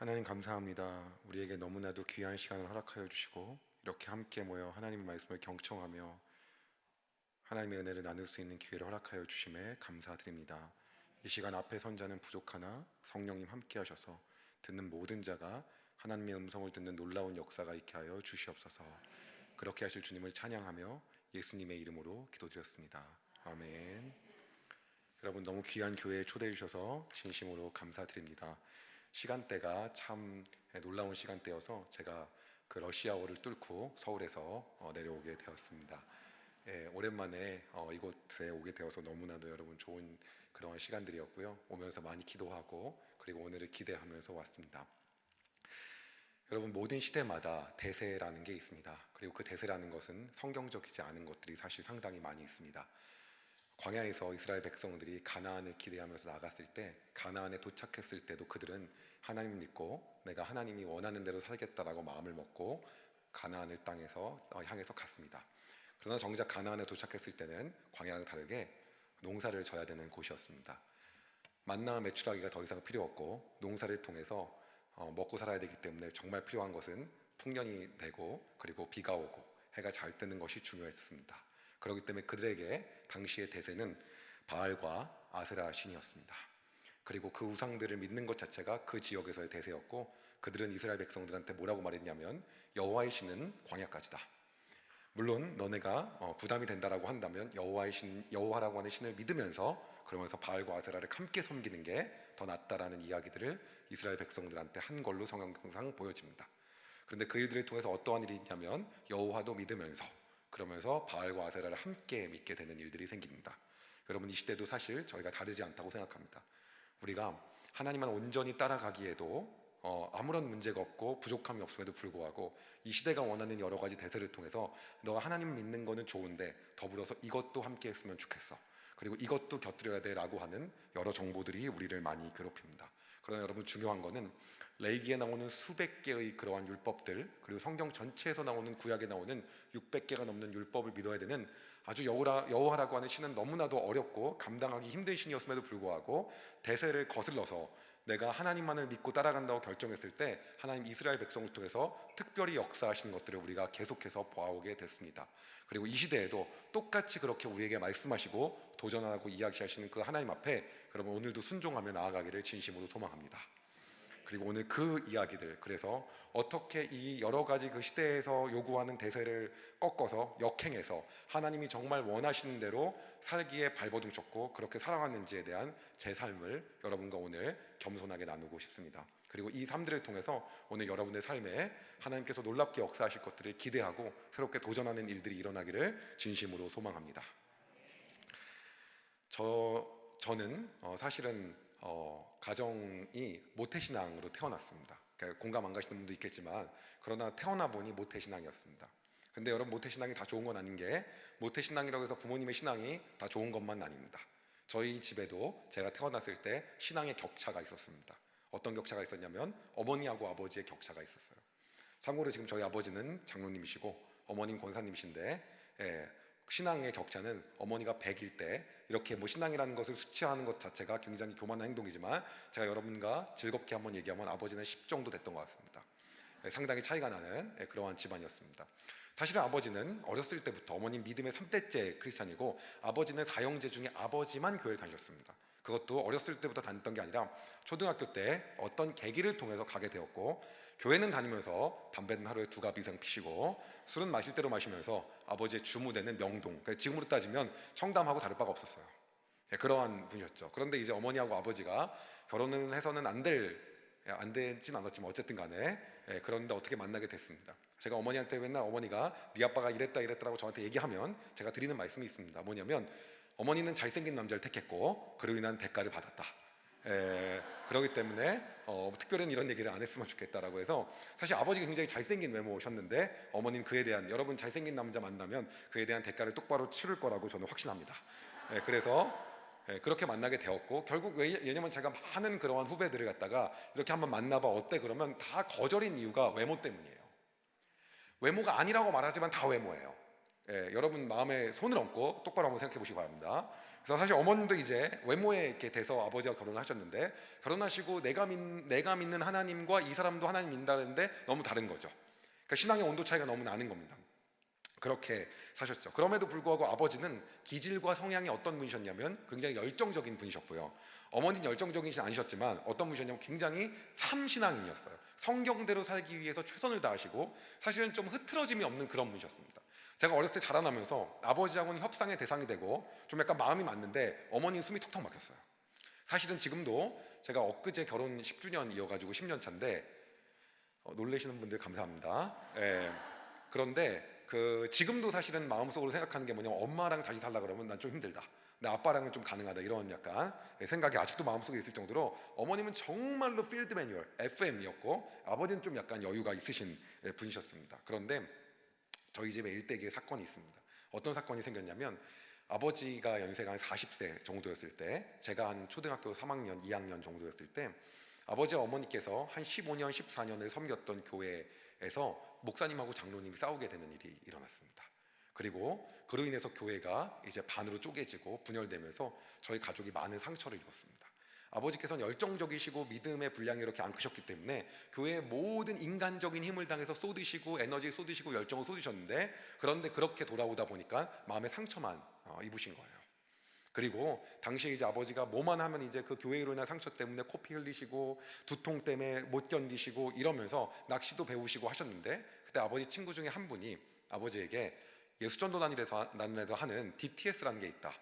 하나님 감사합니다. 우리에게 너무나도 귀한 시간을 허락하여 주시고 이렇게 함께 모여 하나님의 말씀을 경청하며 하나님의 은혜를 나눌 수 있는 기회를 허락하여 주심에 감사드립니다. 이 시간 앞에 선자는 부족하나 성령님 함께 하셔서 듣는 모든 자가 하나님의 음성을 듣는 놀라운 역사가 있게 하여 주시옵소서. 그렇게 하실 주님을 찬양하며 예수님의 이름으로 기도드렸습니다. 아멘. 여러분, 너무 귀한 교회에 초대해 주셔서 진심으로 감사드립니다. 시간대가 참 놀라운 시간대여서 제가 그 러시아워를 뚫고 서울에서 내려오게 되었습니다. 오랜만에 이곳에 오게 되어서 너무나도 여러분 좋은 그런 시간들이었고요. 오면서 많이 기도하고 그리고 오늘을 기대하면서 왔습니다. 여러분, 모든 시대마다 대세라는 게 있습니다. 그리고 그 대세라는 것은 성경적이지 않은 것들이 사실 상당히 많이 있습니다. 광야에서 이스라엘 백성들이 가나안을 기대하면서 나갔을 때, 가나안에 도착했을 때도 그들은 하나님을 믿고 내가 하나님이 원하는 대로 살겠다라고 마음을 먹고 가나안을 땅에서 향해서 갔습니다. 그러나 정작 가나안에 도착했을 때는 광야랑 다르게 농사를 져야 되는 곳이었습니다. 만나와 메추라기가 더 이상 필요 없고 농사를 통해서 먹고 살아야 되기 때문에 정말 필요한 것은 풍년이 되고 그리고 비가 오고 해가 잘 뜨는 것이 중요했습니다. 그렇기 때문에 그들에게 당시의 대세는 바알과 아세라 신이었습니다. 그리고 그 우상들을 믿는 것 자체가 그 지역에서의 대세였고, 그들은 이스라엘 백성들한테 뭐라고 말했냐면 여호와의 신은 광야까지다. 물론 너네가 부담이 된다라고 한다면 여호와라고 하는 신을 믿으면서 그러면서 바알과 아세라를 함께 섬기는 게 더 낫다라는 이야기들을 이스라엘 백성들한테 한 걸로 성경상 보여집니다. 그런데 그 일들을 통해서 어떠한 일이 있냐면 여호와도 믿으면서 그러면서 바알과 아세라를 함께 믿게 되는 일들이 생깁니다. 여러분, 이 시대도 사실 저희가 다르지 않다고 생각합니다. 우리가 하나님만 온전히 따라가기에도 아무런 문제가 없고 부족함이 없음에도 불구하고 이 시대가 원하는 여러 가지 대세를 통해서 너가 하나님 믿는 거는 좋은데 더불어서 이것도 함께 했으면 좋겠어, 그리고 이것도 곁들여야 돼 라고 하는 여러 정보들이 우리를 많이 괴롭힙니다. 그러나 여러분, 중요한 거는 레위기에 나오는 수백 개의 그러한 율법들, 그리고 성경 전체에서 나오는 구약에 나오는 600개가 넘는 율법을 믿어야 되는 아주 여호와라고 하는 신은 너무나도 어렵고 감당하기 힘든 신이었음에도 불구하고 대세를 거슬러서 내가 하나님만을 믿고 따라간다고 결정했을 때 하나님 이스라엘 백성을 통해서 특별히 역사하시는 것들을 우리가 계속해서 보아오게 됐습니다. 그리고 이 시대에도 똑같이 그렇게 우리에게 말씀하시고 도전하고 이야기하시는 그 하나님 앞에 여러분 오늘도 순종하며 나아가기를 진심으로 소망합니다. 그리고 오늘 그 이야기들, 그래서 어떻게 이 여러 가지 그 시대에서 요구하는 대세를 꺾어서 역행해서 하나님이 정말 원하시는 대로 살기에 발버둥 쳤고 그렇게 살아왔는지에 대한 제 삶을 여러분과 오늘 겸손하게 나누고 싶습니다. 그리고 이 삶들을 통해서 오늘 여러분의 삶에 하나님께서 놀랍게 역사하실 것들을 기대하고 새롭게 도전하는 일들이 일어나기를 진심으로 소망합니다. 저는 사실은 가정이 모태신앙으로 태어났습니다. 그러니까 공감 안 가시는 분도 있겠지만 그러나 태어나 보니 모태신앙이었습니다. 근데 여러분, 모태신앙이 다 좋은 건 아닌 게, 모태신앙이라고 해서 부모님의 신앙이 다 좋은 것만 아닙니다. 저희 집에도 제가 태어났을 때 신앙의 격차가 있었습니다. 어떤 격차가 있었냐면 어머니하고 아버지의 격차가 있었어요. 참고로 지금 저희 아버지는 장로님이시고 어머님 권사님이신데, 신앙의 격차는 어머니가 100일 때 이렇게 신앙이라는 것을 수치하는 것 자체가 굉장히 교만한 행동이지만 제가 여러분과 즐겁게 한번 얘기하면 아버지는 10 정도 됐던 것 같습니다. 상당히 차이가 나는 그러한 집안이었습니다. 사실은 아버지는 어렸을 때부터 어머님 믿음의 3대째 크리스찬이고, 아버지는 4형제 중에 아버지만 교회를 다녔습니다. 그것도 어렸을 때부터 다녔던 게 아니라 초등학교 때 어떤 계기를 통해서 가게 되었고, 교회는 다니면서 담배는 하루에 2갑 이상 피시고 술은 마실 대로 마시면서 아버지의 주무대는 명동, 그러니까 지금으로 따지면 청담하고 다를 바가 없었어요. 그러한 분이었죠. 그런데 이제 어머니하고 아버지가 결혼을 해서는 안 되진 않았지만 어쨌든 간에 그런데 어떻게 만나게 됐습니다. 제가 어머니한테 맨날 어머니가 네 아빠가 이랬다라고 저한테 얘기하면 제가 드리는 말씀이 있습니다. 뭐냐면 어머니는 잘생긴 남자를 택했고 그로 인한 대가를 받았다. 그렇기 때문에 특별히 이런 얘기를 안 했으면 좋겠다라고 해서, 사실 아버지가 굉장히 잘생긴 외모셨는데 어머니는 그에 대한, 여러분 잘생긴 남자 만나면 그에 대한 대가를 똑바로 치를 거라고 저는 확신합니다. 그래서 그렇게 만나게 되었고, 결국 왜냐면 제가 많은 그러한 후배들을 갖다가 이렇게 한번 만나봐 어때 그러면 다 거절인 이유가 외모 때문이에요. 외모가 아니라고 말하지만 다 외모예요. 여러분 마음에 손을 얹고 똑바로 한번 생각해 보시기 바랍니다. 그래서 사실 어머님도 이제 외모에 이렇게 돼서 아버지와 결혼을 하셨는데, 결혼하시고 내가 믿는 하나님과 이 사람도 하나님 믿는다는데 너무 다른 거죠. 그러니까 신앙의 온도 차이가 너무 나는 겁니다. 그렇게 사셨죠. 그럼에도 불구하고 아버지는 기질과 성향이 어떤 분이셨냐면 굉장히 열정적인 분이셨고요. 어머니는 열정적이진 않으셨지만 어떤 분이셨냐면 굉장히 참 신앙인이었어요. 성경대로 살기 위해서 최선을 다하시고 사실은 좀 흐트러짐이 없는 그런 분이셨습니다. 제가 어렸을 때 자라나면서 아버지하고는 협상의 대상이 되고 좀 약간 마음이 맞는데 어머니는 숨이 턱턱 막혔어요. 사실은 지금도 제가 엊그제 결혼 10주년 이어가지고 10년 차인데 놀라시는 분들 감사합니다. 그런데 지금도 사실은 마음속으로 생각하는 게 뭐냐면 엄마랑 다시 살라 그러면 난 좀 힘들다. 근데 아빠랑은 좀 가능하다. 이런 약간 생각이 아직도 마음속에 있을 정도로 어머님은 정말로 필드 매뉴얼 FM이었고 아버지는 좀 약간 여유가 있으신 분이셨습니다. 그런데 저희 집에 일대기의 사건이 있습니다. 어떤 사건이 생겼냐면 아버지가 연세가 한 40세 정도였을 때, 제가 한 초등학교 3학년, 2학년 정도였을 때 아버지와 어머니께서 한 15년, 14년을 섬겼던 교회에서 목사님하고 장로님이 싸우게 되는 일이 일어났습니다. 그리고 그로 인해서 교회가 이제 반으로 쪼개지고 분열되면서 저희 가족이 많은 상처를 입었습니다. 아버지께서는 열정적이시고 믿음의 분량이 이렇게 안 크셨기 때문에 교회의 모든 인간적인 힘을 당해서 쏟으시고 에너지 쏟으시고 열정을 쏟으셨는데, 그런데 그렇게 돌아오다 보니까 마음의 상처만 입으신 거예요. 그리고 당시에 이제 아버지가 뭐만 하면 이제 그 교회로 인한 상처 때문에 코피 흘리시고 두통 때문에 못 견디시고 이러면서 낚시도 배우시고 하셨는데, 그때 아버지 친구 중에 한 분이 아버지에게 예수전도단에서 하는 DTS라는 게 있다.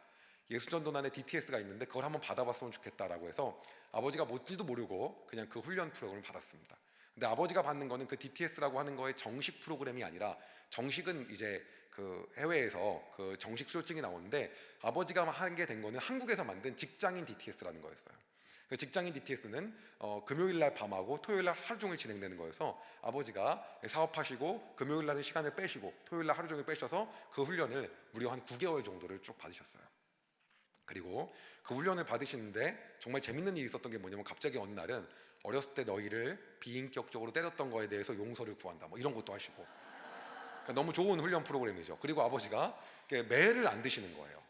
예수전도단에 DTS가 있는데 그걸 한번 받아봤으면 좋겠다라고 해서 아버지가 뭔지도 모르고 그냥 그 훈련 프로그램을 받았습니다. 근데 아버지가 받는 거는 그 DTS라고 하는 거의 정식 프로그램이 아니라, 정식은 이제 그 해외에서 그 정식 수료증이 나오는데 아버지가 하게 된 거는 한국에서 만든 직장인 DTS라는 거였어요. 그 직장인 DTS는 금요일 날 밤하고 토요일 날 하루 종일 진행되는 거여서 아버지가 사업하시고 금요일 날은 시간을 빼시고 토요일 날 하루 종일 빼셔서 그 훈련을 무려 한 9개월 정도를 쭉 받으셨어요. 그리고 그 훈련을 받으시는데 정말 재밌는 일이 있었던 게 뭐냐면, 갑자기 어느 날은 어렸을 때 너희를 비인격적으로 때렸던 거에 대해서 용서를 구한다, 뭐 이런 것도 하시고. 그러니까 너무 좋은 훈련 프로그램이죠. 그리고 아버지가 매를 안 드시는 거예요.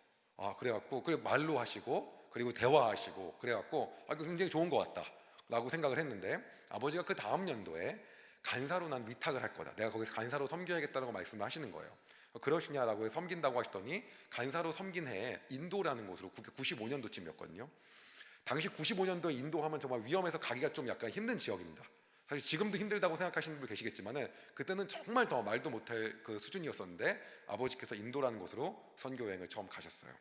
그래갖고 말로 하시고 그리고 대화하시고 그래갖고 굉장히 좋은 것 같다라고 생각을 했는데, 아버지가 그 다음 연도에 간사로 난 위탁을 할 거다. 내가 거기서 간사로 섬겨야겠다고 말씀을 하시는 거예요. 그러시냐라고 섬긴다고 하시더니 간사로 섬긴 해에 인도라는 곳으로, 95년도쯤이었거든요. 당시 95년도에 인도하면 정말 위험해서 가기가 좀 약간 힘든 지역입니다. 사실 지금도 힘들다고 생각하시는 분 계시겠지만 그때는 정말 더 말도 못할 그 수준이었었는데, 아버지께서 인도라는 곳으로 선교 여행을 처음 가셨어요.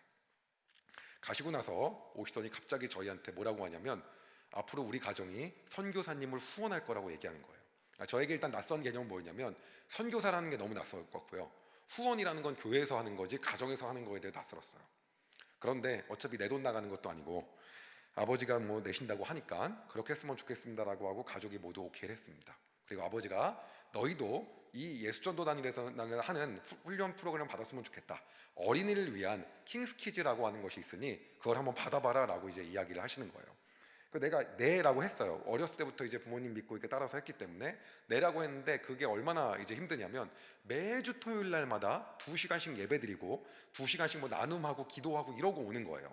가시고 나서 오시더니 갑자기 저희한테 뭐라고 하냐면, 앞으로 우리 가정이 선교사님을 후원할 거라고 얘기하는 거예요. 저에게 일단 낯선 개념은 뭐였냐면, 선교사라는 게 너무 낯설었고요, 후원이라는 건 교회에서 하는 거지 가정에서 하는 거에 대해 낯설었어요. 그런데 어차피 내 돈 나가는 것도 아니고 아버지가 뭐 내신다고 하니까 그렇게 했으면 좋겠습니다라고 하고 가족이 모두 오케이를 했습니다. 그리고 아버지가 너희도 이 예수전도단에서 하는 훈련 프로그램 받았으면 좋겠다. 어린이를 위한 킹스키즈라고 하는 것이 있으니 그걸 한번 받아봐라 라고 이제 이야기를 하시는 거예요. 내가 네라고 했어요. 어렸을 때부터 이제 부모님 믿고 이렇게 따라서 했기 때문에 네라고 했는데, 그게 얼마나 이제 힘드냐면 매주 토요일 날마다 2시간씩 예배드리고 2시간씩 뭐 나눔하고 기도하고 이러고 오는 거예요.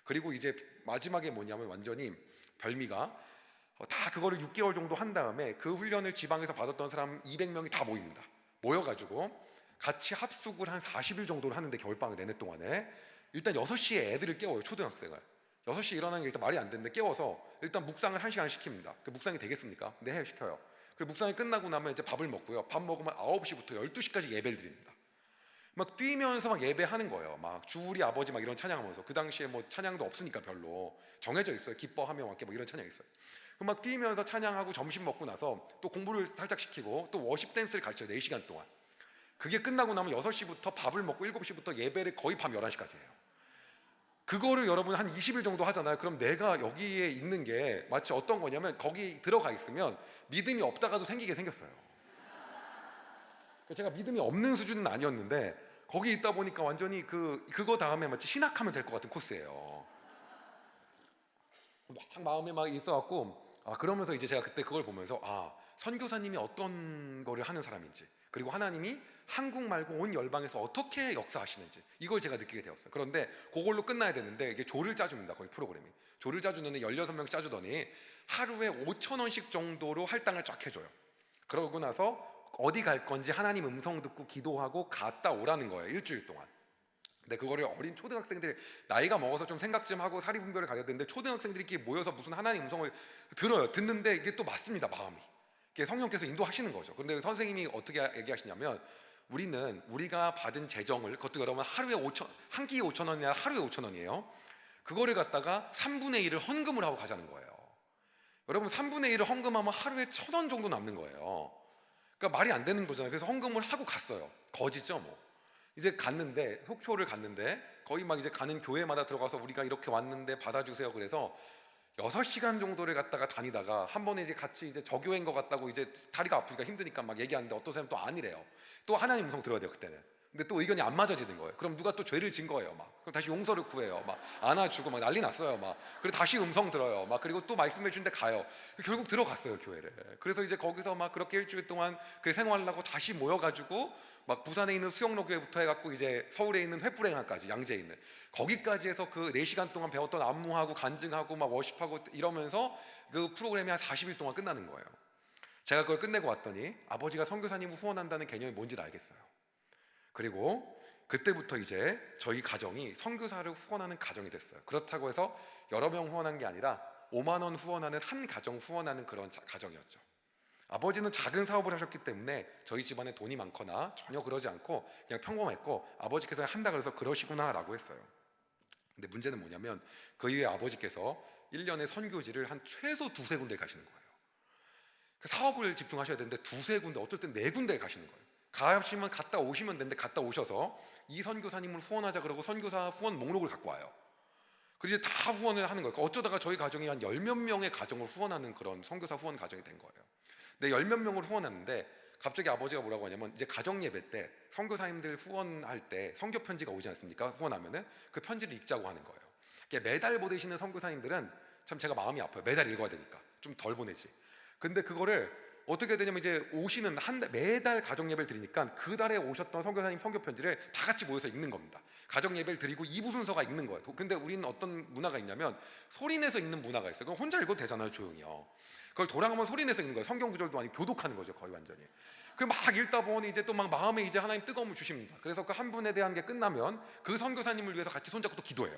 그리고 이제 마지막에 뭐냐면 완전히 별미가 다 그거를 6개월 정도 한 다음에 그 훈련을 지방에서 받았던 사람 200명이 다 모입니다. 모여가지고 같이 합숙을 한 40일 정도를 하는데, 겨울방학 내내 동안에 일단 6시에 애들을 깨워요. 초등학생을 6시에 일어나는 게 일단 말이 안 되는데 깨워서 일단 묵상을 1시간 시킵니다. 그 묵상이 되겠습니까? 네, 시켜요. 그리고 묵상이 끝나고 나면 이제 밥을 먹고요. 밥 먹으면 9시부터 12시까지 예배를 드립니다. 막 뛰면서 막 예배하는 거예요. 막 주 우리 아버지 막 이런 찬양하면서, 그 당시에 뭐 찬양도 없으니까 별로 정해져 있어요. 기뻐하며 함께 뭐 이런 찬양이 있어요. 막 뛰면서 찬양하고 점심 먹고 나서 또 공부를 살짝 시키고 또 워십 댄스를 가르쳐요. 4시간 동안. 그게 끝나고 나면 6시부터 밥을 먹고 7시부터 예배를 거의 밤 11시까지 해요. 그거를 여러분 한 20일 정도 하잖아요. 그럼 내가 여기에 있는 게 마치 어떤 거냐면, 거기 들어가 있으면 믿음이 없다가도 생기게 생겼어요. 제가 믿음이 없는 수준은 아니었는데 거기 있다 보니까 완전히 그거 다음에 마치 신학하면 될 것 같은 코스예요. 막 마음에 막 있어갖고 그러면서 이제 제가 그때 그걸 보면서 선교사님이 어떤 거를 하는 사람인지, 그리고 하나님이 한국 말고 온 열방에서 어떻게 역사하시는지 이걸 제가 느끼게 되었어요. 그런데 그걸로 끝나야 되는데 이게 조를 짜줍니다. 거의 프로그램이 조를 짜주는데 16명 짜주더니 하루에 5,000원씩 정도로 할당을 쫙 해줘요. 그러고 나서 어디 갈 건지 하나님 음성 듣고 기도하고 갔다 오라는 거예요. 일주일 동안. 근데 그거를 어린 초등학생들이 나이가 먹어서 좀 생각 좀 하고 사리분별을 가져야 되는데, 초등학생들이 이렇게 모여서 무슨 하나님 음성을 들어요. 듣는데 이게 또 맞습니다. 마음이 이게 성령께서 인도하시는 거죠. 그런데 선생님이 어떻게 얘기하시냐면, 우리가 받은 재정을, 그것도 여러분 하루에 5천, 한 끼에 5,000원이 아니라 하루에 5,000원이에요. 그거를 갖다가 3분의 1을 헌금을 하고 가자는 거예요. 여러분 3분의 1을 헌금하면 하루에 1,000원 정도 남는 거예요. 그러니까 말이 안 되는 거잖아요. 그래서 헌금을 하고 갔어요. 거지죠 뭐. 이제 갔는데, 속초를 갔는데 거의 막 이제 가는 교회마다 들어가서 우리가 이렇게 왔는데 받아주세요. 그래서 6시간 정도를 갔다가 다니다가 한 번에 이제 같이 이제 저교회인 것 같다고, 이제 다리가 아프니까 힘드니까 막 얘기하는데 어떤 사람은 또 아니래요. 또 하나님 음성 들어야 돼요 그때는. 근데 또 의견이 안 맞아지는 거예요. 그럼 누가 또 죄를 진 거예요. 막 그럼 다시 용서를 구해요. 막 안아주고 막 난리 났어요. 막 그리고 다시 음성 들어요. 막 그리고 또 말씀해 주는데 가요. 결국 들어갔어요 교회를. 그래서 이제 거기서 막 그렇게 일주일 동안 그 생활하려고 다시 모여가지고, 막 부산에 있는 수영로 교회부터 해갖고 이제 서울에 있는 횃불행하까지, 양재에 있는 거기까지 해서 그 4시간 동안 배웠던 안무하고 간증하고 막 워십하고 이러면서 그 프로그램이 한 40일 동안 끝나는 거예요. 제가 그걸 끝내고 왔더니 아버지가 선교사님을 후원한다는 개념이 뭔지를 알겠어요. 그리고 그때부터 이제 저희 가정이 선교사를 후원하는 가정이 됐어요. 그렇다고 해서 여러 명 후원한 게 아니라 5만 원 후원하는 한 가정 후원하는 그런 가정이었죠. 아버지는 작은 사업을 하셨기 때문에 저희 집안에 돈이 많거나 전혀 그러지 않고 그냥 평범했고, 아버지께서 한다 그래서 그러시구나 라고 했어요. 근데 문제는 뭐냐면, 그 이후에 아버지께서 1년에 선교지를 한 최소 2-3군데 가시는 거예요. 그 사업을 집중하셔야 되는데 2-3군데, 어떨 땐 4군데 가시는 거예요. 가시면 갔다 오시면 되는데 갔다 오셔서 이 선교사님을 후원하자 그러고 선교사 후원 목록을 갖고 와요. 그리고 이제 다 후원을 하는 거예요. 어쩌다가 저희 가정이 한 10몇 명의 가정을 후원하는 그런 선교사 후원 가정이 된 거예요. 근데 10몇 명을 후원하는데 갑자기 아버지가 뭐라고 하냐면, 이제 가정 예배 때 선교사님들 후원할 때 선교 편지가 오지 않습니까? 후원하면은 그 편지를 읽자고 하는 거예요. 매달 보내시는 선교사님들은 참 제가 마음이 아파요. 매달 읽어야 되니까 좀 덜 보내지. 근데 그거를 어떻게 되냐면, 이제 오시는 매달 가정 예배를 드리니까 그 달에 오셨던 선교사님 선교 편지를 다 같이 모여서 읽는 겁니다. 가정 예배를 드리고 2부 순서가 읽는 거예요. 근데 우리는 어떤 문화가 있냐면 소리 내서 읽는 문화가 있어요. 그럼 혼자 읽어도 되잖아요, 조용히요. 그걸 돌아가면 소리 내서 읽는 거예요. 성경 구절도 아니고 교독하는 거죠, 거의 완전히. 그 막 읽다 보니 이제 또 막 마음에 이제 하나님 뜨거움을 주십니다. 그래서 그 한 분에 대한 게 끝나면 그 선교사님을 위해서 같이 손잡고 또 기도해요.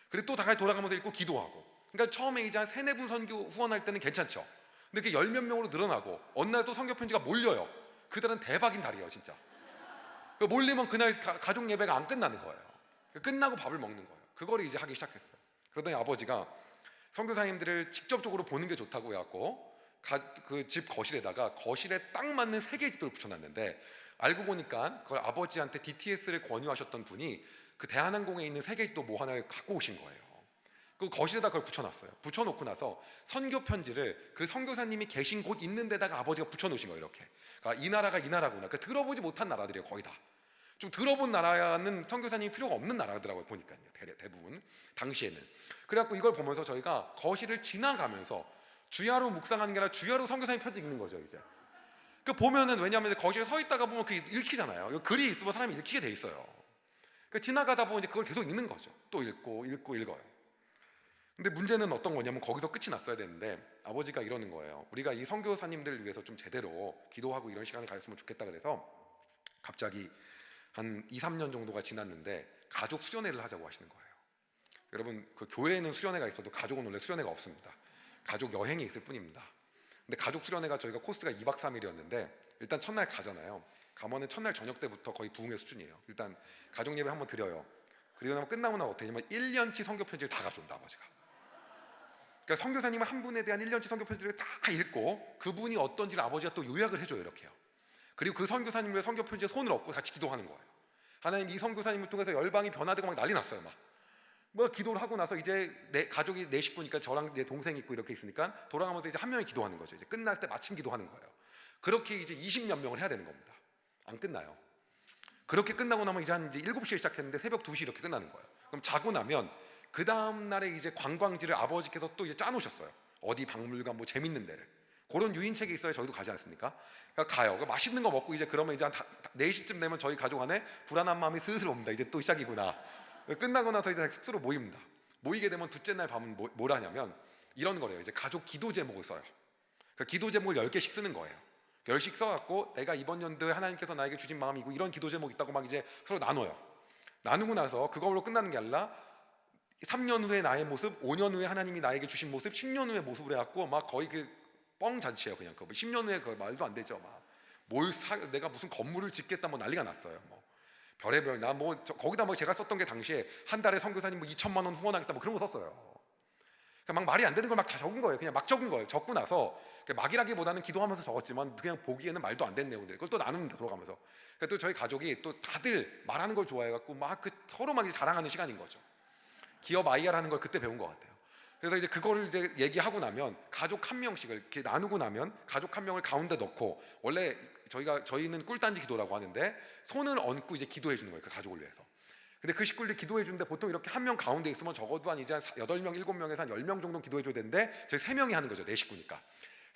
그리고 또 다시 돌아가면서 읽고 기도하고. 그러니까 처음에 이제 한 3-4분 선교 후원할 때는 괜찮죠. 근데 그게 10몇 명으로 늘어나고 어느 날 또 선교 편지가 몰려요. 그달은 대박인 달이에요, 진짜. 몰리면 그날 가족 예배가 안 끝나는 거예요. 끝나고 밥을 먹는 거예요. 그거를 이제 하기 시작했어요. 그러더니 아버지가 선교사님들을 직접적으로 보는 게 좋다고 해갖고 그 집 거실에다가 거실에 딱 맞는 3개의 지도를 붙여놨는데, 알고 보니까 그걸 아버지한테 DTS를 권유하셨던 분이 그 대한항공에 있는 3개의 지도 뭐 하나를 갖고 오신 거예요. 그 거실에다 그걸 붙여놨어요. 붙여놓고 나서 선교 편지를 그 선교사님이 계신 곳 있는 데다가 아버지가 붙여놓으신 거예요. 이렇게. 그러니까 이 나라가 이 나라구나. 그러니까 들어보지 못한 나라들이에요, 거의 다. 좀 들어본 나라는 선교사님이 필요가 없는 나라더라고요, 보니까요. 대부분 당시에는. 그래갖고 이걸 보면서 저희가 거실을 지나가면서 주야로 묵상하는 게 아니라 주야로 선교사님 편지 읽는 거죠, 이제. 그 보면은, 왜냐하면 거실에 서 있다가 보면 그게 읽히잖아요. 글이 있으면 사람이 읽히게 돼 있어요. 그 지나가다 보면 이제 그걸 계속 읽는 거죠. 또 읽고 읽어요. 근데 문제는 어떤 거냐면, 거기서 끝이 났어야 되는데 아버지가 이러는 거예요. 우리가 이 선교사님들을 위해서 좀 제대로 기도하고 이런 시간을 가졌으면 좋겠다 그래서 갑자기 한 2-3년 정도가 지났는데 가족 수련회를 하자고 하시는 거예요. 여러분, 그 교회에는 수련회가 있어도 가족은 원래 수련회가 없습니다. 가족 여행이 있을 뿐입니다. 근데 가족 수련회가 저희가 코스가 2박 3일이었는데 일단 첫날 가잖아요. 가면은 첫날 저녁 때부터 거의 부흥의 수준이에요. 일단 가족 예배 한번 드려요. 그리고 나면 끝나고 나면 어떻게 되냐면 1년치 선교 편지를 다 가져온다, 아버지가. 그러니까 선교사님 한 분에 대한 1년치 선교 편지를 다 읽고 그분이 어떤지를 아버지가 또 요약을 해줘요, 이렇게요. 그리고 그 선교사님의 선교 편지에 손을 얹고 같이 기도하는 거예요. 하나님, 이 선교사님을 통해서 열방이 변화되고 막 난리 났어요, 막. 뭐 기도를 하고 나서 이제 내 가족이 4식구니까 저랑 내 동생이 있고 이렇게 있으니까 돌아가면서 이제 한 명이 기도하는 거죠. 이제 끝날 때 마침 기도하는 거예요. 그렇게 이제 20몇 명을 해야 되는 겁니다. 안 끝나요. 그렇게 끝나고 나면 이제 한 7시에 시작했는데 새벽 2시 이렇게 끝나는 거예요. 그럼 자고 나면 그 다음 날에 이제 관광지를 아버지께서 또 이제 짜놓으셨어요. 어디 박물관 뭐 재밌는 데를. 그런 유인책이 있어야 저희도 가지 않습니까? 그러니까 가요. 그러니까 맛있는 거 먹고 이제 그러면 이제 한 4시쯤 되면 저희 가족 안에 불안한 마음이 슬슬 옵니다. 이제 또 시작이구나. 끝나고 나서 이제 숙소로 모입니다. 모이게 되면 둘째 날 밤은 뭘 하냐면 이런 거래요. 이제 가족 기도 제목을 써요. 그 기도 제목을 10개씩 쓰는 거예요. 10씩 써갖고 내가 이번 연도에 하나님께서 나에게 주신 마음이고 이런 기도 제목 있다고 막 이제 서로 나눠요. 나누고 나서 그걸로 끝나는 게 아니라 3년 후에 나의 모습, 5년 후에 하나님이 나에게 주신 모습, 10년 후의 모습을 해갖고 막 거의 그 뻥 잔치예요. 그냥 그 10년 후에 그 말도 안 되죠. 막 내가 무슨 건물을 짓겠다 뭐 난리가 났어요. 뭐 별의별 나 뭐 거기다 뭐 제가 썼던 게 당시에 한 달에 선교사님 뭐 2천만 원 후원하겠다 뭐 그런 거 썼어요. 그러니까 막 말이 안 되는 걸 막 다 적은 거예요. 그냥 막 적은 거예요. 적고 나서 막이라기보다는 기도하면서 적었지만 그냥 보기에는 말도 안 되는 내용들. 그걸 또 나눕니다. 돌아가면서. 그러니까 또 저희 가족이 또 다들 말하는 걸 좋아해갖고 막 그 서로 막 자랑하는 시간인 거죠. 기업 IR하는 걸 그때 배운 것 같아요. 그래서 이제 그거를 이제 얘기하고 나면 가족 한 명씩을 이렇게 나누고 나면 가족 한 명을 가운데 넣고 원래 저희는 꿀단지 기도라고 하는데 손을 얹고 이제 기도해 주는 거예요. 그 가족을 위해서. 근데 그 식구들이 기도해 주는데 보통 이렇게 한 명 가운데 있으면 적어도 한 이제 한 8명, 7명에서 한 10명 정도 기도해 줘야 되는데 저희 3명이 하는 거죠. 4식구니까.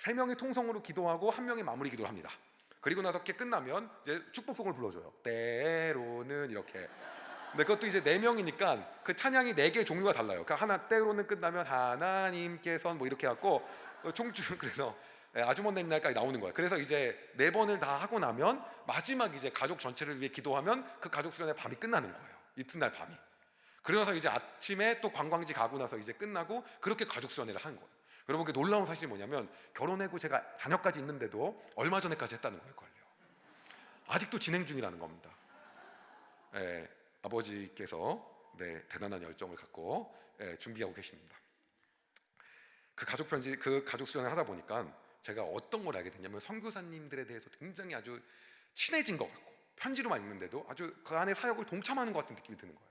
3명이 통성으로 기도하고 1명이 마무리 기도를 합니다. 그리고 나서 이렇게 끝나면 이제 축복송을 불러줘요. 때로는 이렇게. 근데 그것도 이제 4명이니까 그 찬양이 4개의 종류가 달라요. 그러니까 하나 때로는 끝나면 하나님께서 뭐 이렇게 하고 총주 그래서 아주 먼 날까지 나오는 거예요. 그래서 이제 4번을 다 하고 나면 마지막 이제 가족 전체를 위해 기도하면 그 가족 수련의 밤이 끝나는 거예요. 이튿날 밤이. 그러면서 이제 아침에 또 관광지 가고 나서 이제 끝나고 그렇게 가족 수련회를 하는 거예요. 여러분 그 놀라운 사실이 뭐냐면 결혼하고 제가 자녀까지 있는데도 얼마 전에까지 했다는 거예요. 그걸요. 아직도 진행 중이라는 겁니다. 예, 아버지께서 대단한 열정을 갖고 준비하고 계십니다. 그 가족 편지, 그 가족 수련을 하다 보니까 제가 어떤 걸 알게 됐냐면 선교사님들에 대해서 굉장히 아주 친해진 것 같고 편지로만 읽는데도 아주 그 안에 사역을 동참하는 것 같은 느낌이 드는 거예요.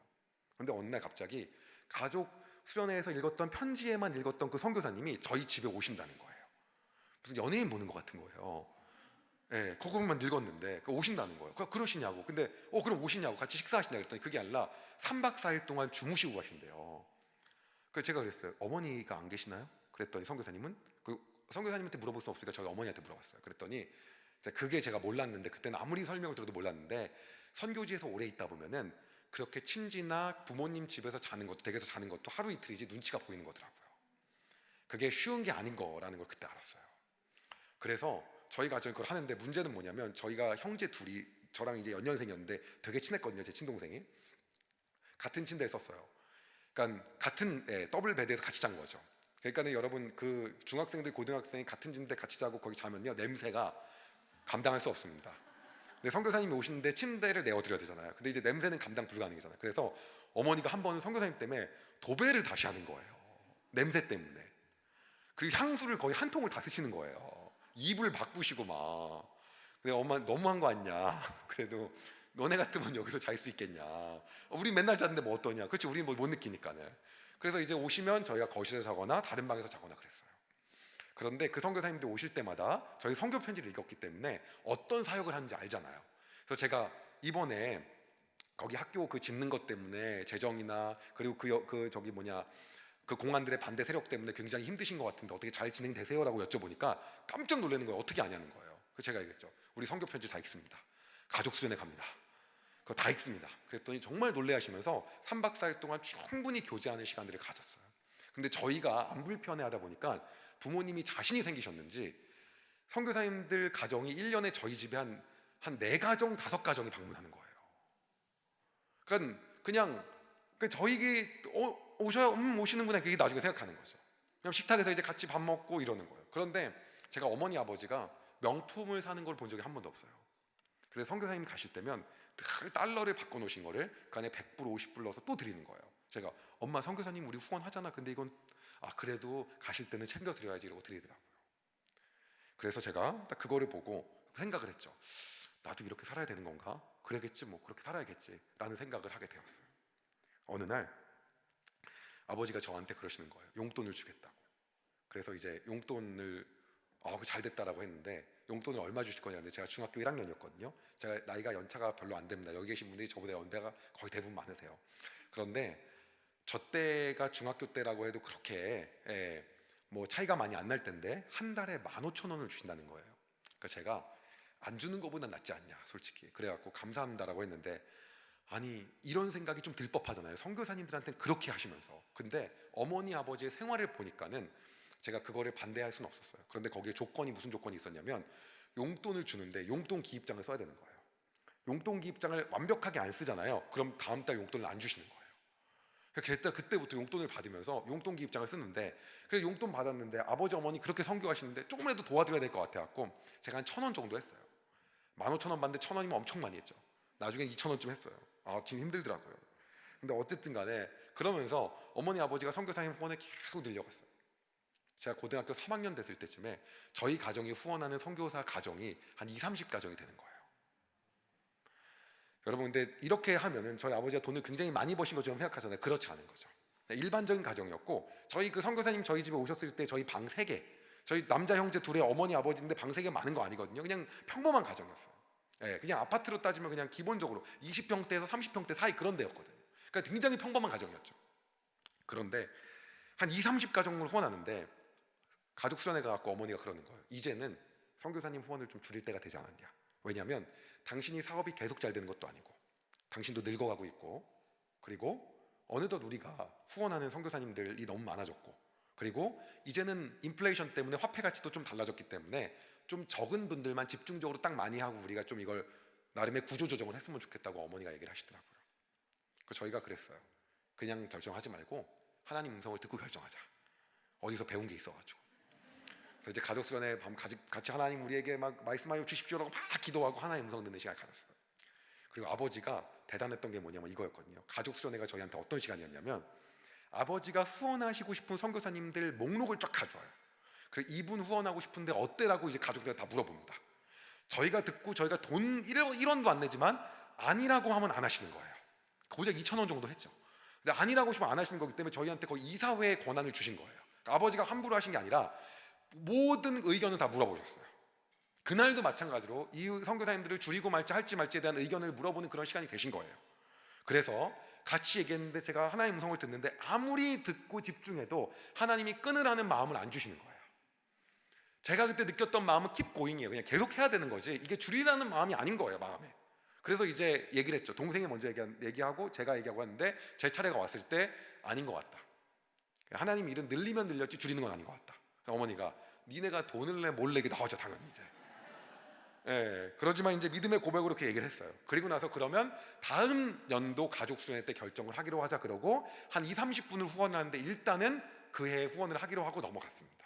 그런데 어느 날 갑자기 가족 수련회에서 읽었던 편지에만 읽었던 그 선교사님이 저희 집에 오신다는 거예요. 무슨 연예인 보는 것 같은 거예요. 예, 그것만 읽었는데 오신다는 거예요. 그러시냐고. 근데 그럼 오시냐고 같이 식사하시냐 그랬더니 그게 아니라 3박 4일 동안 주무시고 가신대요. 그래서 제가 그랬어요. 어머니가 안 계시나요? 그랬더니 선교사님은 그 선교사님한테 물어볼 수 없으니까 저희 어머니한테 물어봤어요. 그랬더니 그게 제가 몰랐는데 그때는 아무리 설명을 들어도 몰랐는데 선교지에서 오래 있다 보면은 그렇게 친지나 부모님 집에서 자는 것도 댁에서 자는 것도 하루 이틀이지 눈치가 보이는 거더라고요. 그게 쉬운 게 아닌 거라는 걸 그때 알았어요. 그래서 저희 가정이 그걸 하는데 문제는 뭐냐면 저희가 형제 둘이 저랑 이제 연년생이었는데 되게 친했거든요. 제 친동생이 같은 침대에 썼어요. 그러니까 같은 더블 베드에서 같이 잔 거죠. 그러니까 여러분 그 중학생들 고등학생이 같은 침대 같이 자고 거기 자면요 냄새가 감당할 수 없습니다. 근데 선교사님이 오시는데 침대를 내어드려야 되잖아요. 근데 이제 냄새는 감당 불가능이잖아요. 그래서 어머니가 한 번은 선교사님 때문에 도배를 다시 하는 거예요. 냄새 때문에. 그리고 향수를 거의 한 통을 다 쓰시는 거예요. 이불 바꾸시고 막. 근데 엄마 너무한 거 아니냐. 그래도 너네 같으면 여기서 잘 수 있겠냐. 우리 맨날 자는데 뭐 어떠냐. 그렇지 우리 뭐 못 느끼니까는. 그래서 이제 오시면 저희가 거실에서 자거나 다른 방에서 자거나 그랬어요. 그런데 그 선교사님들 오실 때마다 저희 선교 편지를 읽었기 때문에 어떤 사역을 하는지 알잖아요. 그래서 제가 이번에 거기 학교 그 짓는 것 때문에 재정이나 그리고 그 공안들의 반대 세력 때문에 굉장히 힘드신 것 같은데 어떻게 잘 진행되세요라고 여쭤보니까 깜짝 놀라는 거예요. 어떻게 아냐는 거예요. 그래서 제가 얘기했죠. 우리 선교 편지 다 읽습니다. 가족 수련회 갑니다. 그거 다 읽습니다. 그랬더니 정말 놀래하시면서 3박 4일 동안 충분히 교제하는 시간들을 가졌어요. 근데 저희가 안 불편해하다 보니까 부모님이 자신이 생기셨는지 선교사님들 가정이 1년에 저희 집에 한 4가정, 5가정이 방문하는 거예요. 그러니까 그냥 저희 오셔야 오시는구나 그게 나중에 생각하는 거죠. 그냥 식탁에서 이제 같이 밥 먹고 이러는 거예요. 그런데 제가 어머니 아버지가 명품을 사는 걸 본 적이 한 번도 없어요. 그래서 선교사님 가실 때면 늘 달러를 바꿔놓으신 거를 그 안에 100불, 50불 넣어서 또 드리는 거예요. 제가 엄마 선교사님 우리 후원하잖아. 근데 이건 그래도 가실 때는 챙겨드려야지 이러고 드리더라고요. 그래서 제가 딱 그거를 보고 생각을 했죠. 나도 이렇게 살아야 되는 건가? 그래겠지 뭐 그렇게 살아야겠지 라는 생각을 하게 되었어요. 어느 날 아버지가 저한테 그러시는 거예요. 용돈을 주겠다고. 그래서 이제 용돈을 잘 됐다라고 했는데 용돈을 얼마 주실 거냐는데 제가 중학교 1학년이었거든요. 제가 나이가 연차가 별로 안 됩니다. 여기 계신 분들이 저보다 연대가 거의 대부분 많으세요. 그런데 저 때가 중학교 때라고 해도 그렇게 뭐 차이가 많이 안 날 텐데 한 달에 15,000원을 주신다는 거예요. 그러니까 제가 안 주는 것보다 낫지 않냐 솔직히 그래갖고 감사합니다라고 했는데, 아니 이런 생각이 좀 들 법하잖아요. 선교사님들한테는 그렇게 하시면서. 근데 어머니 아버지의 생활을 보니까는 제가 그거를 반대할 수는 없었어요. 그런데 거기에 조건이 무슨 조건이 있었냐면, 용돈을 주는데 용돈 기입장을 써야 되는 거예요. 용돈 기입장을 완벽하게 안 쓰잖아요. 그럼 다음 달 용돈을 안 주시는 거예요. 그때부터 용돈을 받으면서 용돈 기입장을 쓰는데, 그래서 용돈 받았는데 아버지 어머니 그렇게 선교하시는데 조금이라도 도와드려야 될 것 같아갖고 제가 한 1,000원 정도 했어요. 15,000원 받는데 1,000원이면 엄청 많이 했죠. 나중엔 2,000원쯤 했어요. 아 지금 힘들더라고요. 근데 어쨌든 간에 그러면서 어머니 아버지가 선교사님 후원에 계속 늘려갔어요. 제가 고등학교 3학년 됐을 때쯤에 저희 가정이 후원하는 선교사 가정이 한 20, 30가정이 되는 거예요. 여러분, 근데 이렇게 하면은 저희 아버지가 돈을 굉장히 많이 버신 것처럼 생각하잖아요. 그렇지 않은 거죠. 일반적인 가정이었고, 저희 그 선교사님 저희 집에 오셨을 때 저희 방 3개, 저희 남자 형제 둘의 어머니 아버지인데 방 3개 많은 거 아니거든요. 그냥 평범한 가정이었어요. 예, 그냥 아파트로 따지면 그냥 기본적으로 20평대에서 30평대 사이 그런 데였거든요. 그러니까 굉장히 평범한 가정이었죠. 그런데 한 20, 30가정을 후원하는데 가족 수련회 가갖고 어머니가 그러는 거예요. 이제는 선교사님 후원을 좀 줄일 때가 되지 않았냐. 왜냐하면 당신이 사업이 계속 잘 되는 것도 아니고 당신도 늙어가고 있고, 그리고 어느덧 우리가 후원하는 선교사님들이 너무 많아졌고, 그리고 이제는 인플레이션 때문에 화폐 가치도 좀 달라졌기 때문에 좀 적은 분들만 집중적으로 딱 많이 하고 우리가 좀 이걸 나름의 구조조정을 했으면 좋겠다고 어머니가 얘기를 하시더라고요. 저희가 그랬어요. 그냥 결정하지 말고 하나님 음성을 듣고 결정하자. 어디서 배운 게 있어가지고. 그래서 이제 가족 수련회 밤 같이 하나님 우리에게 막 말씀하여 주십시오라고 막 기도하고 하나님 음성 듣는 시간을 가졌어요. 그리고 아버지가 대단했던 게 뭐냐면 이거였거든요. 가족 수련회가 저희한테 어떤 시간이었냐면, 아버지가 후원하시고 싶은 선교사님들 목록을 쫙 가져와요. 그래서 이분 후원하고 싶은데 어때라고 이제 가족들 다 물어봅니다. 저희가 듣고 저희가 돈 1원도 안 내지만 아니라고 하면 안 하시는 거예요. 고작 2,000원 정도 했죠. 근데 아니라고 하시면 안 하시는 거기 때문에 저희한테 거의 이사회의 권한을 주신 거예요. 그러니까 아버지가 함부로 하신 게 아니라 모든 의견을 다 물어보셨어요. 그날도 마찬가지로 이 선교사님들을 줄이고 말지 할지 말지에 대한 의견을 물어보는 그런 시간이 되신 거예요. 그래서 같이 얘기했는데 제가 하나님의 음성을 듣는데 아무리 듣고 집중해도 하나님이 끊으라는 마음을 안 주시는 거예요. 제가 그때 느꼈던 마음은 keep going이에요. 그냥 계속 해야 되는 거지 이게 줄이라는 마음이 아닌 거예요, 마음에. 그래서 이제 얘기를 했죠. 동생이 먼저 얘기하고 제가 얘기하고 했는데 제 차례가 왔을 때 아닌 것 같다. 하나님 일은 늘리면 늘렸지 줄이는 건 아닌 것 같다. 어머니가 니네가 돈을 내 뭘 내기 나오죠 당연히 이제. 예, 그러지만 이제 믿음의 고백으로 그렇게 얘기를 했어요. 그리고 나서 그러면 다음 연도 가족 수련회 때 결정을 하기로 하자 그러고 한 2, 30분을 후원을 하는데 일단은 그해 후원을 하기로 하고 넘어갔습니다.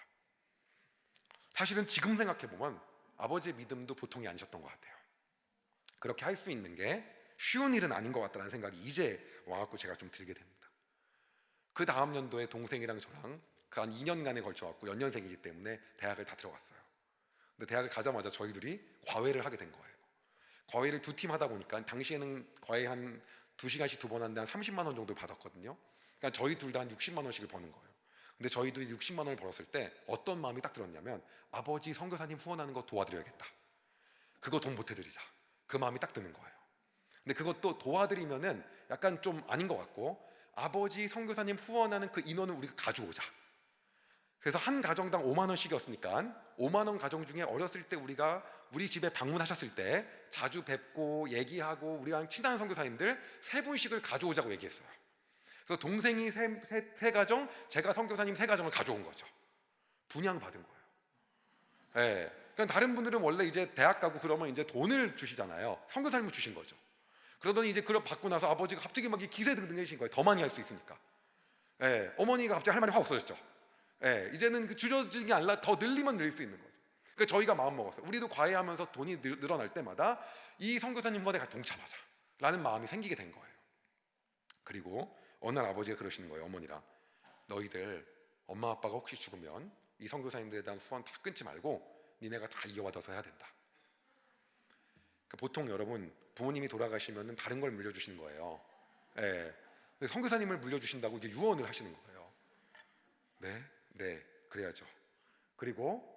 사실은 지금 생각해 보면 아버지의 믿음도 보통이 아니셨던 것 같아요. 그렇게 할 수 있는 게 쉬운 일은 아닌 것 같다는 생각이 이제 와갖고 제가 좀 들게 됩니다. 그 다음 연도에 동생이랑 저랑 그 한 2년간에 걸쳐갖고 연년생이기 때문에 대학을 다 들어갔어요. 근데 대학을 가자마자 저희 둘이 과외를 하게 된 거예요. 과외를 2팀 하다 보니까 당시에는 과외 한 2시간씩 2번 하는데 한 30만 원 정도 받았거든요. 그러니까 저희 둘 다 한 60만 원씩을 버는 거예요. 근데 저희 둘이 60만 원을 벌었을 때 어떤 마음이 딱 들었냐면, 아버지 선교사님 후원하는 거 도와드려야겠다. 그거 돈 보태드리자. 그 마음이 딱 드는 거예요. 근데 그것도 도와드리면은 약간 좀 아닌 것 같고, 아버지 선교사님 후원하는 그 인원을 우리가 가져오자. 그래서 한 가정당 5만 원씩이었으니까 5만 원 가정 중에 어렸을 때 우리가 우리 집에 방문하셨을 때 자주 뵙고 얘기하고 우리랑 친한 선교사님들 3분씩을 가져오자고 얘기했어요. 그래서 동생이 세 가정, 제가 선교사님 3가정을 가져온 거죠. 분양받은 거예요. 예. 그러니까 다른 분들은 원래 이제 대학 가고 그러면 이제 돈을 주시잖아요. 선교사님을 주신 거죠. 그러더니 이제 그걸 받고 나서 아버지가 갑자기 막 기세 등등 해주신 거예요. 더 많이 할 수 있으니까. 예. 어머니가 갑자기 할 말이 확 없어졌죠. 예. 이제는 그 줄여지는 게 아니라 더 늘리면 늘릴 수 있는 거죠. 그러니까 저희가 마음 먹었어요. 우리도 과외하면서 돈이 늘어날 때마다 이 선교사님 후원에 같이 동참하자 라는 마음이 생기게 된 거예요. 그리고 어느 날 아버지가 그러시는 거예요. 어머니랑, 너희들 엄마 아빠가 혹시 죽으면 이 선교사님들에 대한 후원 다 끊지 말고 니네가 다 이어받아서 해야 된다. 그러니까 보통 여러분 부모님이 돌아가시면 다른 걸 물려주시는 거예요. 예. 선교사님을 물려주신다고 이제 유언을 하시는 거예요. 네, 그래야죠. 그리고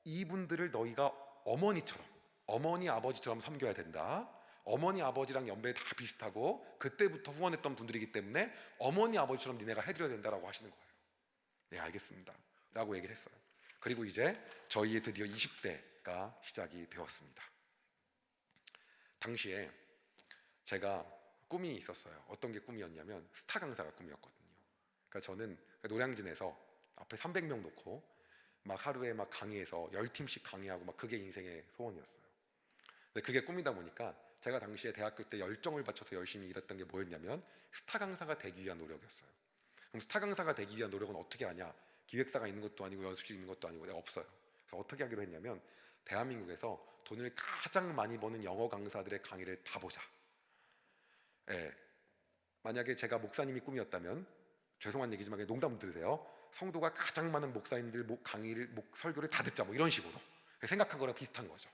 이분들을 너희가 어머니처럼, 어머니 아버지처럼 섬겨야 된다. 어머니 아버지랑 연배 다 비슷하고 그때부터 후원했던 분들이기 때문에 어머니 아버지처럼 니네가 해드려야 된다라고 하시는 거예요. 네, 알겠습니다 라고 얘기를 했어요. 그리고 이제 저희의 드디어 20대가 시작이 되었습니다. 당시에 제가 꿈이 있었어요. 어떤 게 꿈이었냐면 스타 강사가 꿈이었거든요. 그러니까 저는 노량진에서 앞에 300명 놓고 막 하루에 막 강의해서 10팀씩 강의하고 막 그게 인생의 소원이었어요. 근데 그게 꿈이다 보니까 제가 당시에 대학교 때 열정을 바쳐서 열심히 일했던 게 뭐였냐면 스타 강사가 되기 위한 노력이었어요. 그럼 스타 강사가 되기 위한 노력은 어떻게 하냐? 기획사가 있는 것도 아니고 연습실 있는 것도 아니고 내가 없어요. 그래서 어떻게 하기로 했냐면 대한민국에서 돈을 가장 많이 버는 영어 강사들의 강의를 다 보자. 예. 만약에 제가 목사님이 꿈이었다면 죄송한 얘기지만 농담 들으세요. 성도가 가장 많은 목사님들 강의를 설교를 다 듣자 뭐 이런 식으로 생각한 거랑 비슷한 거죠.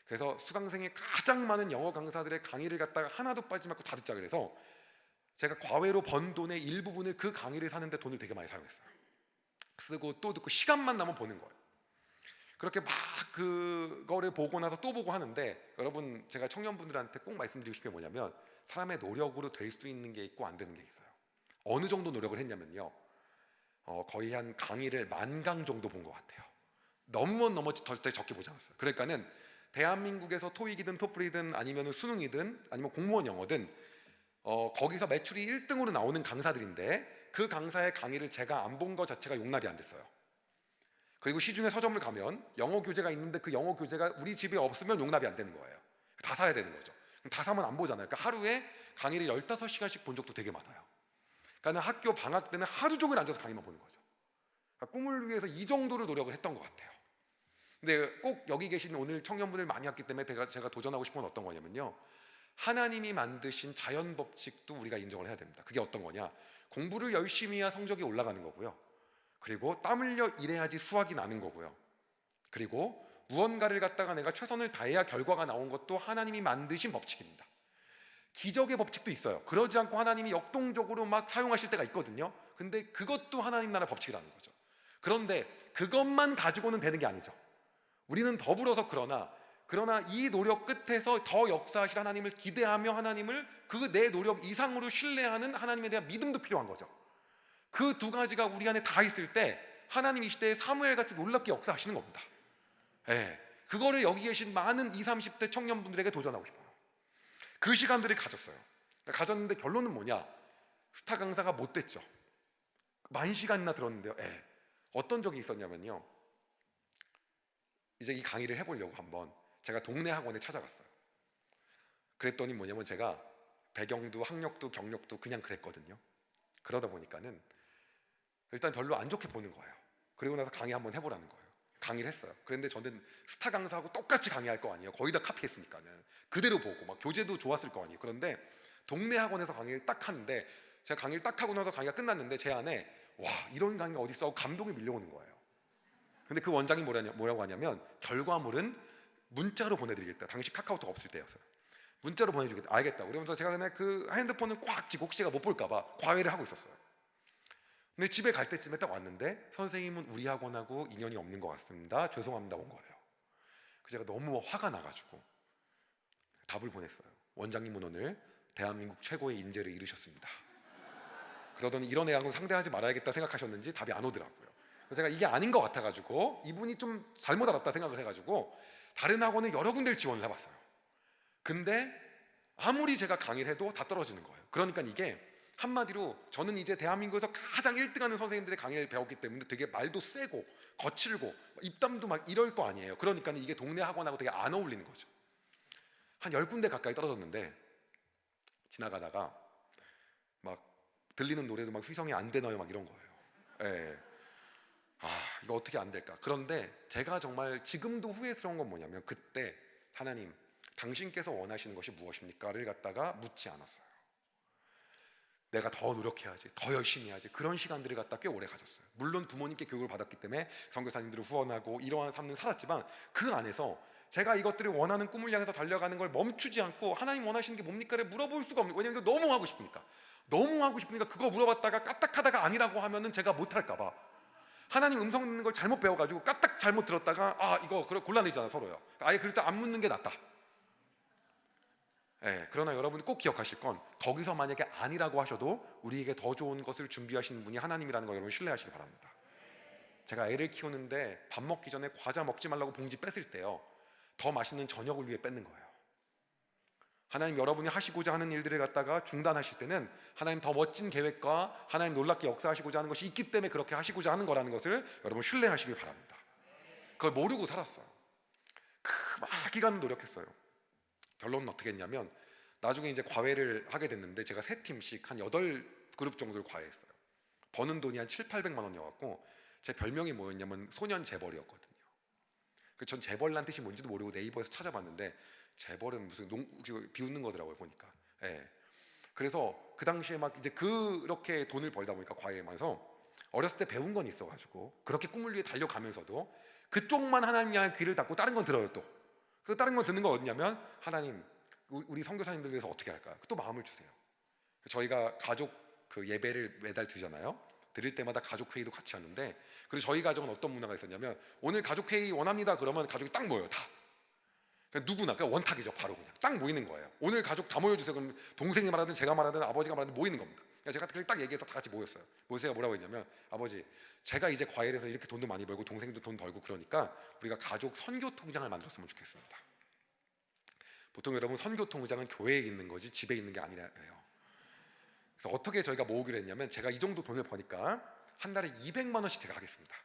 그래서 수강생이 가장 많은 영어 강사들의 강의를 갖다가 하나도 빠지지 말고 다 듣자 그래서 제가 과외로 번 돈의 일부분을 그 강의를 사는데 돈을 되게 많이 사용했어요. 쓰고 또 듣고 시간만 나면 보는 거예요. 그렇게 막 그거를 보고 나서 또 보고 하는데 여러분 제가 청년분들한테 꼭 말씀드리고 싶은 게 뭐냐면 사람의 노력으로 될 수 있는 게 있고 안 되는 게 있어요. 어느 정도 노력을 했냐면요 거의 한 강의를 10,000강 정도 본 것 같아요. 너무 절대 적게 보지 않았어요. 그러니까는 대한민국에서 토익이든 토플이든 아니면 수능이든 아니면 공무원 영어든 거기서 매출이 1등으로 나오는 강사들인데 그 강사의 강의를 제가 안 본 것 자체가 용납이 안 됐어요. 그리고 시중에 서점을 가면 영어 교재가 있는데 그 영어 교재가 우리 집에 없으면 용납이 안 되는 거예요. 다 사야 되는 거죠. 다 사면 안 보잖아요. 그러니까 하루에 강의를 15시간씩 본 적도 되게 많아요. 그러니까 학교 방학 때는 하루 종일 앉아서 강의만 보는 거죠. 그러니까 꿈을 위해서 이 정도를 노력을 했던 것 같아요. 근데 꼭 여기 계신 오늘 청년분들 많이 왔기 때문에 제가 도전하고 싶은 건 어떤 거냐면요 하나님이 만드신 자연 법칙도 우리가 인정을 해야 됩니다. 그게 어떤 거냐? 공부를 열심히 해야 성적이 올라가는 거고요. 그리고 땀 흘려 일해야지 수학이 나는 거고요. 그리고 무언가를 갖다가 내가 최선을 다해야 결과가 나온 것도 하나님이 만드신 법칙입니다. 기적의 법칙도 있어요. 그러지 않고 하나님이 역동적으로 막 사용하실 때가 있거든요. 근데 그것도 하나님 나라 법칙이라는 거죠. 그런데 그것만 가지고는 되는 게 아니죠. 우리는 더불어서 그러나 이 노력 끝에서 더 역사하실 하나님을 기대하며 하나님을 그 내 노력 이상으로 신뢰하는 하나님에 대한 믿음도 필요한 거죠. 그 두 가지가 우리 안에 다 있을 때 하나님 이 시대에 사무엘같이 놀랍게 역사하시는 겁니다. 예, 그거를 여기 계신 많은 20, 30대 청년분들에게 도전하고 싶어요. 그 시간들을 가졌는데 결론은 뭐냐? 스타 강사가 못 됐죠. 10,000시간이나 들었는데요. 예, 어떤 적이 있었냐면요 이제 이 강의를 해보려고 한번 제가 동네 학원에 찾아갔어요. 그랬더니 뭐냐면 제가 배경도 학력도 경력도 그냥 그랬거든요. 그러다 보니까는 일단 별로 안 좋게 보는 거예요. 그리고 나서 강의 한번 해보라는 거예요. 강의를 했어요. 그런데 저는 스타 강사하고 똑같이 강의할 거 아니에요. 거의 다 카피했으니까는 그대로 보고 막 교재도 좋았을 거 아니에요. 그런데 동네 학원에서 강의를 딱 하는데 제가 강의를 딱 하고 나서 강의가 끝났는데 제 안에 와 이런 강의가 어디 있어 하고 감동이 밀려오는 거예요. 근데 그 원장이 뭐라고 하냐면 결과물은 문자로 보내드리겠다. 당시 카카오톡 없을 때였어요. 문자로 보내주겠다. 알겠다. 그러면서 제가 그냥 그 핸드폰을 꽉 쥐고 혹시가 못 볼까봐 과외를 하고 있었어요. 근데 집에 갈 때쯤에 딱 왔는데 선생님은 우리 학원하고 인연이 없는 것 같습니다. 죄송합니다 온 거예요. 제가 너무 화가 나가지고 답을 보냈어요. 원장님은 오늘 대한민국 최고의 인재를 이루셨습니다. 그러더니 이런 애하고는 상대하지 말아야겠다 생각하셨는지 답이 안 오더라고요. 그래서 제가 이게 아닌 것 같아가지고 이분이 좀 잘못 알았다 생각을 해가지고 다른 학원에 여러 군데를 지원을 해봤어요. 근데 아무리 제가 강의를 해도 다 떨어지는 거예요. 그러니까 이게 한마디로 저는 이제 대한민국에서 가장 1등하는 선생님들의 강의를 배웠기 때문에 되게 말도 세고 거칠고 입담도 막 이럴 거 아니에요. 그러니까 이게 동네 학원하고 되게 안 어울리는 거죠. 한 10군데 가까이 떨어졌는데 지나가다가 막 들리는 노래도 막 휘성이 안 되나요 막 이런 거예요. 예. 이거 어떻게 안 될까? 그런데 제가 정말 지금도 후회스러운 건 뭐냐면 그때 하나님 당신께서 원하시는 것이 무엇입니까?를 갖다가 묻지 않았어요. 내가 더 노력해야지, 더 열심히 해야지 그런 시간들을 갖다 꽤 오래 가졌어요. 물론 부모님께 교육을 받았기 때문에 선교사님들을 후원하고 이러한 삶을 살았지만 그 안에서 제가 이것들을 원하는 꿈을 향해서 달려가는 걸 멈추지 않고 하나님 원하시는 게 뭡니까를 물어볼 수가 없는 거예요. 왜냐하면 너무 하고 싶으니까 그거 물어봤다가 까딱하다가 아니라고 하면은 제가 못할까 봐 하나님 음성 듣는 걸 잘못 배워가지고 까딱 잘못 들었다가 이거 곤란해지잖아 서로요. 아예 그럴 때 안 묻는 게 낫다. 예, 그러나 여러분이 꼭 기억하실 건 거기서 만약에 아니라고 하셔도 우리에게 더 좋은 것을 준비하시는 분이 하나님이라는 거 여러분 신뢰하시기 바랍니다. 제가 애를 키우는데 밥 먹기 전에 과자 먹지 말라고 봉지 뺐을 때요, 더 맛있는 저녁을 위해 뺏는 거예요. 하나님 여러분이 하시고자 하는 일들을 갖다가 중단하실 때는 하나님 더 멋진 계획과 하나님 놀랍게 역사하시고자 하는 것이 있기 때문에 그렇게 하시고자 하는 거라는 것을 여러분 신뢰하시길 바랍니다. 그걸 모르고 살았어요. 막 기간 노력했어요. 결론은 어떻게 했냐면 나중에 이제 과외를 하게 됐는데 제가 3팀씩 한 8그룹 정도를 과외했어요. 버는 돈이 한 700~800만 원이었고 제 별명이 뭐였냐면 소년 재벌이었거든요. 전 재벌란 뜻이 뭔지도 모르고 네이버에서 찾아봤는데 재벌은 무슨 비웃는 거더라고요 보니까. 예. 그래서 그 당시에 막 이제 그렇게 돈을 벌다 보니까 과외하면서 어렸을 때 배운 건 있어가지고 그렇게 꿈을 위해 달려가면서도 그쪽만 하나님 향해 귀를 닫고 다른 건 들어요 또. 그 다른 건 듣는 건 어디냐면 하나님 우리 선교사님들 위해서 어떻게 할까요? 또 마음을 주세요. 저희가 가족 그 예배를 매달 드리잖아요. 드릴 때마다 가족 회의도 같이 하는데, 그리고 저희 가족은 어떤 문화가 있었냐면 오늘 가족 회의 원합니다 그러면 가족이 딱 모여요 다. 그러니까 누구나 그러니까 원탁이죠. 바로 그냥 딱 모이는 거예요. 오늘 가족 다 모여주세요. 그럼 동생이 말하든 제가 말하든 아버지가 말하든 모이는 겁니다. 그러니까 제가 그렇게 딱 얘기해서 다 같이 모였어요. 모세가 뭐라고 했냐면 아버지 제가 이제 과외를 해서 이렇게 돈도 많이 벌고 동생도 돈 벌고 그러니까 우리가 가족 선교 통장을 만들었으면 좋겠습니다. 보통 여러분 선교 통장은 교회에 있는 거지 집에 있는 게 아니라요. 그래서 어떻게 저희가 모으기로 했냐면 제가 이 정도 돈을 버니까 한 달에 200만 원씩 제가 하겠습니다.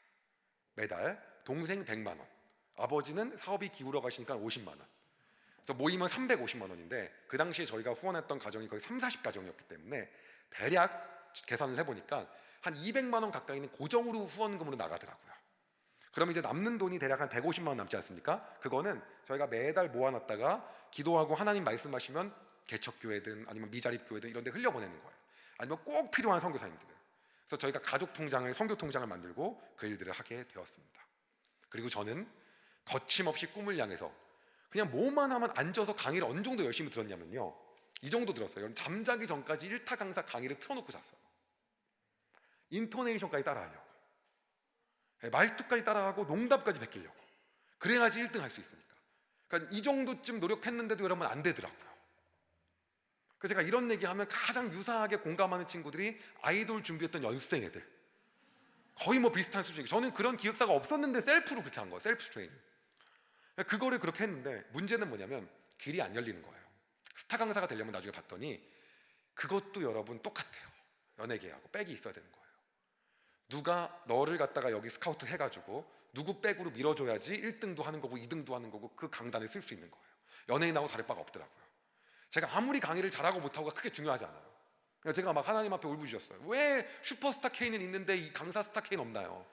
매달 동생 100만 원, 아버지는 사업이 기울어 가시니까 50만 원. 그래서 모이면 350만 원인데 그 당시에 저희가 후원했던 가정이 거의 30~40가정이었기 때문에 대략 계산을 해보니까 한 200만 원 가까이는 고정으로 후원금으로 나가더라고요. 그럼 이제 남는 돈이 대략 한 150만 원 남지 않습니까? 그거는 저희가 매달 모아놨다가 기도하고 하나님 말씀하시면 개척교회든 아니면 미자립교회든 이런 데 흘려보내는 거예요. 아니면 꼭 필요한 선교사님들은. 그래서 저희가 가족 통장을, 선교 통장을 만들고 그 일들을 하게 되었습니다. 그리고 저는 거침없이 꿈을 향해서 그냥 뭐만 하면 앉아서 강의를 어느 정도 열심히 들었냐면요, 이 정도 들었어요. 여러분 잠자기 전까지 1타 강사 강의를 틀어놓고 잤어요. 인토네이션까지 따라하려고, 말투까지 따라하고 농담까지 베끼려고. 그래야지 1등 할 수 있으니까. 그러니까 이 정도쯤 노력했는데도 여러분 안 되더라고요. 그래서 제가 이런 얘기하면 가장 유사하게 공감하는 친구들이 아이돌 준비했던 연습생 애들, 거의 뭐 비슷한 수준이에요. 저는 그런 기획사가 없었는데 셀프로 그렇게 한 거예요. 셀프 트레이닝. 그거를 그렇게 했는데 문제는 뭐냐면 길이 안 열리는 거예요. 스타 강사가 되려면 나중에 봤더니 그것도 여러분 똑같아요. 연예계하고 백이 있어야 되는 거예요. 누가 너를 갖다가 여기 스카우트 해가지고 누구 백으로 밀어줘야지 1등도 하는 거고 2등도 하는 거고 그 강단에 쓸 수 있는 거예요. 연예인하고 다를 바가 없더라고요. 제가 아무리 강의를 잘하고 못하고가 크게 중요하지 않아요. 그러니까 제가 막 하나님 앞에 울부짖었어요. 왜 슈퍼스타 K는 있는데 이 강사 스타 K는 없나요?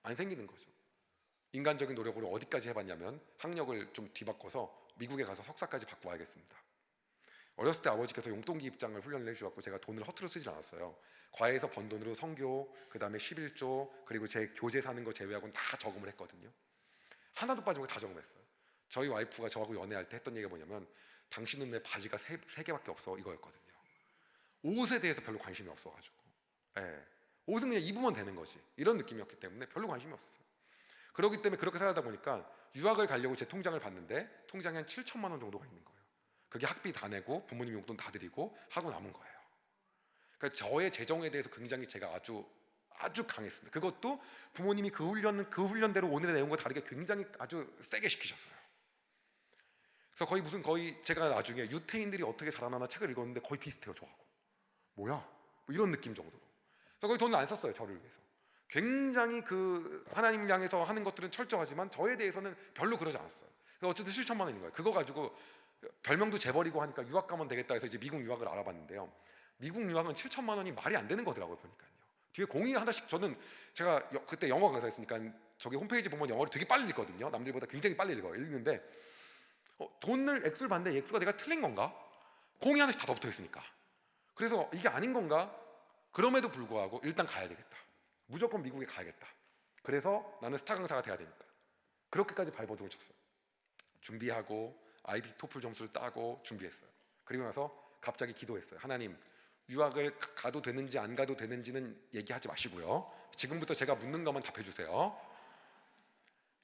안 생기는 거죠. 인간적인 노력으로 어디까지 해봤냐면 학력을 좀 뒤바꿔서 미국에 가서 석사까지 받고 와야겠습니다. 어렸을 때 아버지께서 용돈기 입장을 훈련을 해주셨고 제가 돈을 허투루 쓰질 않았어요. 과외에서 번 돈으로 선교, 그 다음에 11조, 그리고 제 교재 사는 거 제외하고는 다 저금을 했거든요. 하나도 빠짐없이 다 저금했어요. 저희 와이프가 저하고 연애할 때 했던 얘기가 뭐냐면 당신은 내 바지가 세 개밖에 없어 이거였거든요. 옷에 대해서 별로 관심이 없어가지고, 옷은 그냥 입으면 되는 거지 이런 느낌이었기 때문에 별로 관심이 없었어요. 그렇기 때문에 그렇게 살다 보니까 유학을 가려고 제 통장을 봤는데 통장에 한 7천만 원 정도가 있는 거예요. 그게 학비 다 내고 부모님 용돈 다 드리고 하고 남은 거예요. 그러니까 저의 재정에 대해서 굉장히 제가 아주 강했습니다. 그것도 부모님이 그 훈련대로 오늘의 내용과 다르게 굉장히 아주 세게 시키셨어요. 그래서 거의 제가 나중에 유태인들이 어떻게 자라나나 책을 읽었는데 거의 비슷해요. 저하고 뭐야? 뭐 이런 느낌 정도로. 그래서 거의 돈을 안 썼어요. 저를 위해서. 굉장히 그 하나님 향해서 하는 것들은 철저하지만 저에 대해서는 별로 그러지 않았어요. 그래서 어쨌든 7천만 원인 거예요. 그거 가지고 별명도 재벌이고 하니까 유학 가면 되겠다 해서 이제 미국 유학을 알아봤는데요. 미국 유학은 7천만 원이 말이 안 되는 거더라고요. 보니까요. 뒤에 공이 하나씩, 제가 그때 영어 강사였으니까 저기 홈페이지 보면 영어를 되게 빨리 읽거든요. 남들보다 굉장히 빨리 읽는데 돈을 액수를 봤는데 액수가 내가 틀린 건가? 공이 하나씩 다 덧붙어 있으니까. 그래서 이게 아닌 건가? 그럼에도 불구하고 일단 가야 되겠다. 무조건 미국에 가야겠다. 그래서 나는 스타 강사가 돼야 되니까. 그렇게까지 발버둥을 쳤어요. 준비하고 IB 토플 점수를 따고 준비했어요. 그리고 나서 갑자기 기도했어요. 하나님, 유학을 가도 되는지 안 가도 되는지는 얘기하지 마시고요. 지금부터 제가 묻는 것만 답해 주세요.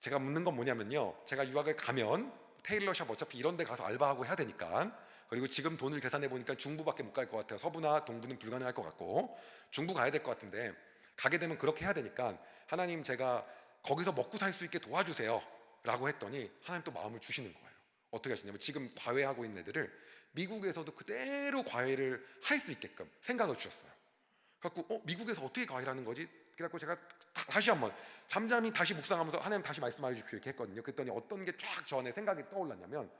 제가 묻는 건 뭐냐면요, 제가 유학을 가면 테일러샵 어차피 이런 데 가서 알바하고 해야 되니까, 그리고 지금 돈을 계산해 보니까 중부밖에 못 갈 것 같아요. 서부나 동부는 불가능할 것 같고 중부 가야 될 것 같은데, 가게 되면 그렇게 해야 되니까 하나님 제가 거기서 먹고 살 수 있게 도와주세요 라고 했더니 하나님 또 마음을 주시는 거예요. 어떻게 하시냐면 지금 과외하고 있는 애들을 미국에서도 그대로 과외를 할 수 있게끔 생각을 주셨어요. 그래갖고 미국에서 어떻게 과외를 하는 거지? 그래갖고 제가 다시 한번 잠잠히 다시 묵상하면서 하나님 다시 말씀해 주십시오 이렇게 했거든요. 그랬더니 어떤 게 쫙 저 안에 생각이 떠올랐냐면,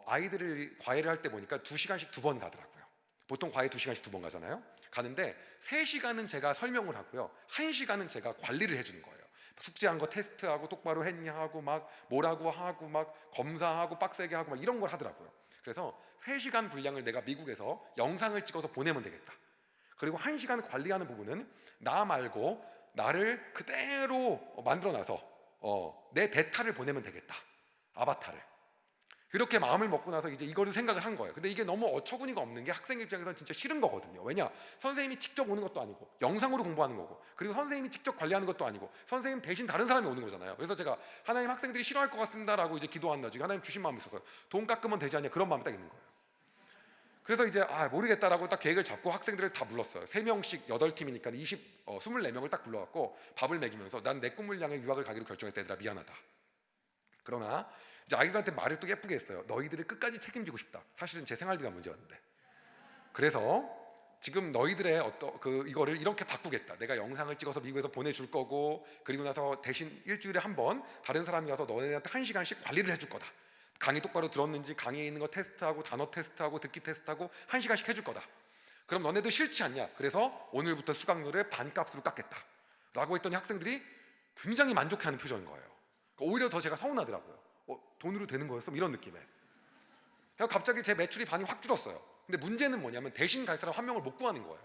아이들을 과외를 할 때 보니까 2시간씩 2번 가더라고요. 보통 과외 2시간씩 2번 가잖아요. 가는데 3시간은 제가 설명을 하고요, 1시간은 제가 관리를 해주는 거예요. 숙제한 거 테스트하고 똑바로 했냐 하고 막 뭐라고 하고 막 검사하고 빡세게 하고 막 이런 걸 하더라고요. 그래서 3시간 분량을 내가 미국에서 영상을 찍어서 보내면 되겠다. 그리고 1시간 관리하는 부분은 나 말고 나를 그대로 만들어놔서 내 데이터를 보내면 되겠다. 아바타를. 그렇게 마음을 먹고 나서 이제 이거를 생각을 한 거예요. 근데 이게 너무 어처구니가 없는 게 학생 입장에서는 진짜 싫은 거거든요. 왜냐? 선생님이 직접 오는 것도 아니고 영상으로 공부하는 거고, 그리고 선생님이 직접 관리하는 것도 아니고 선생님 대신 다른 사람이 오는 거잖아요. 그래서 제가 하나님 학생들이 싫어할 것 같습니다 라고 이제 기도한 나중에 하나님 주신 마음이 있어서 돈 깎으면 되지 않냐, 그런 마음이 딱 있는 거예요. 그래서 이제 모르겠다라고 딱 계획을 잡고 학생들을 다 불렀어요. 3명씩 8팀이니까 24명을 딱 불러갖고 밥을 먹이면서 난 내 꿈을 향해 유학을 가기로 결정했다 얘들아 미안하다. 그러나 이제 아이들한테 말을 또 예쁘게 했어요. 너희들을 끝까지 책임지고 싶다. 사실은 제 생활비가 문제였는데. 그래서 지금 너희들의 이거를 이렇게 바꾸겠다. 내가 영상을 찍어서 미국에서 보내줄 거고, 그리고 나서 대신 일주일에 한 번 다른 사람이 와서 너네한테 1시간씩 관리를 해줄 거다. 강의 똑바로 들었는지 강의에 있는 거 테스트하고 단어 테스트하고 듣기 테스트하고 1시간씩 해줄 거다. 그럼 너네들 싫지 않냐? 그래서 오늘부터 수강료를 반값으로 깎겠다 라고 했더니 학생들이 굉장히 만족해하는 표정인 거예요. 그러니까 오히려 더 제가 서운하더라고요. 돈으로 되는 거였어? 이런 느낌에. 그래서 갑자기 제 매출이 반이 확 줄었어요. 근데 문제는 뭐냐면 대신 갈 사람 1명을 못 구하는 거예요.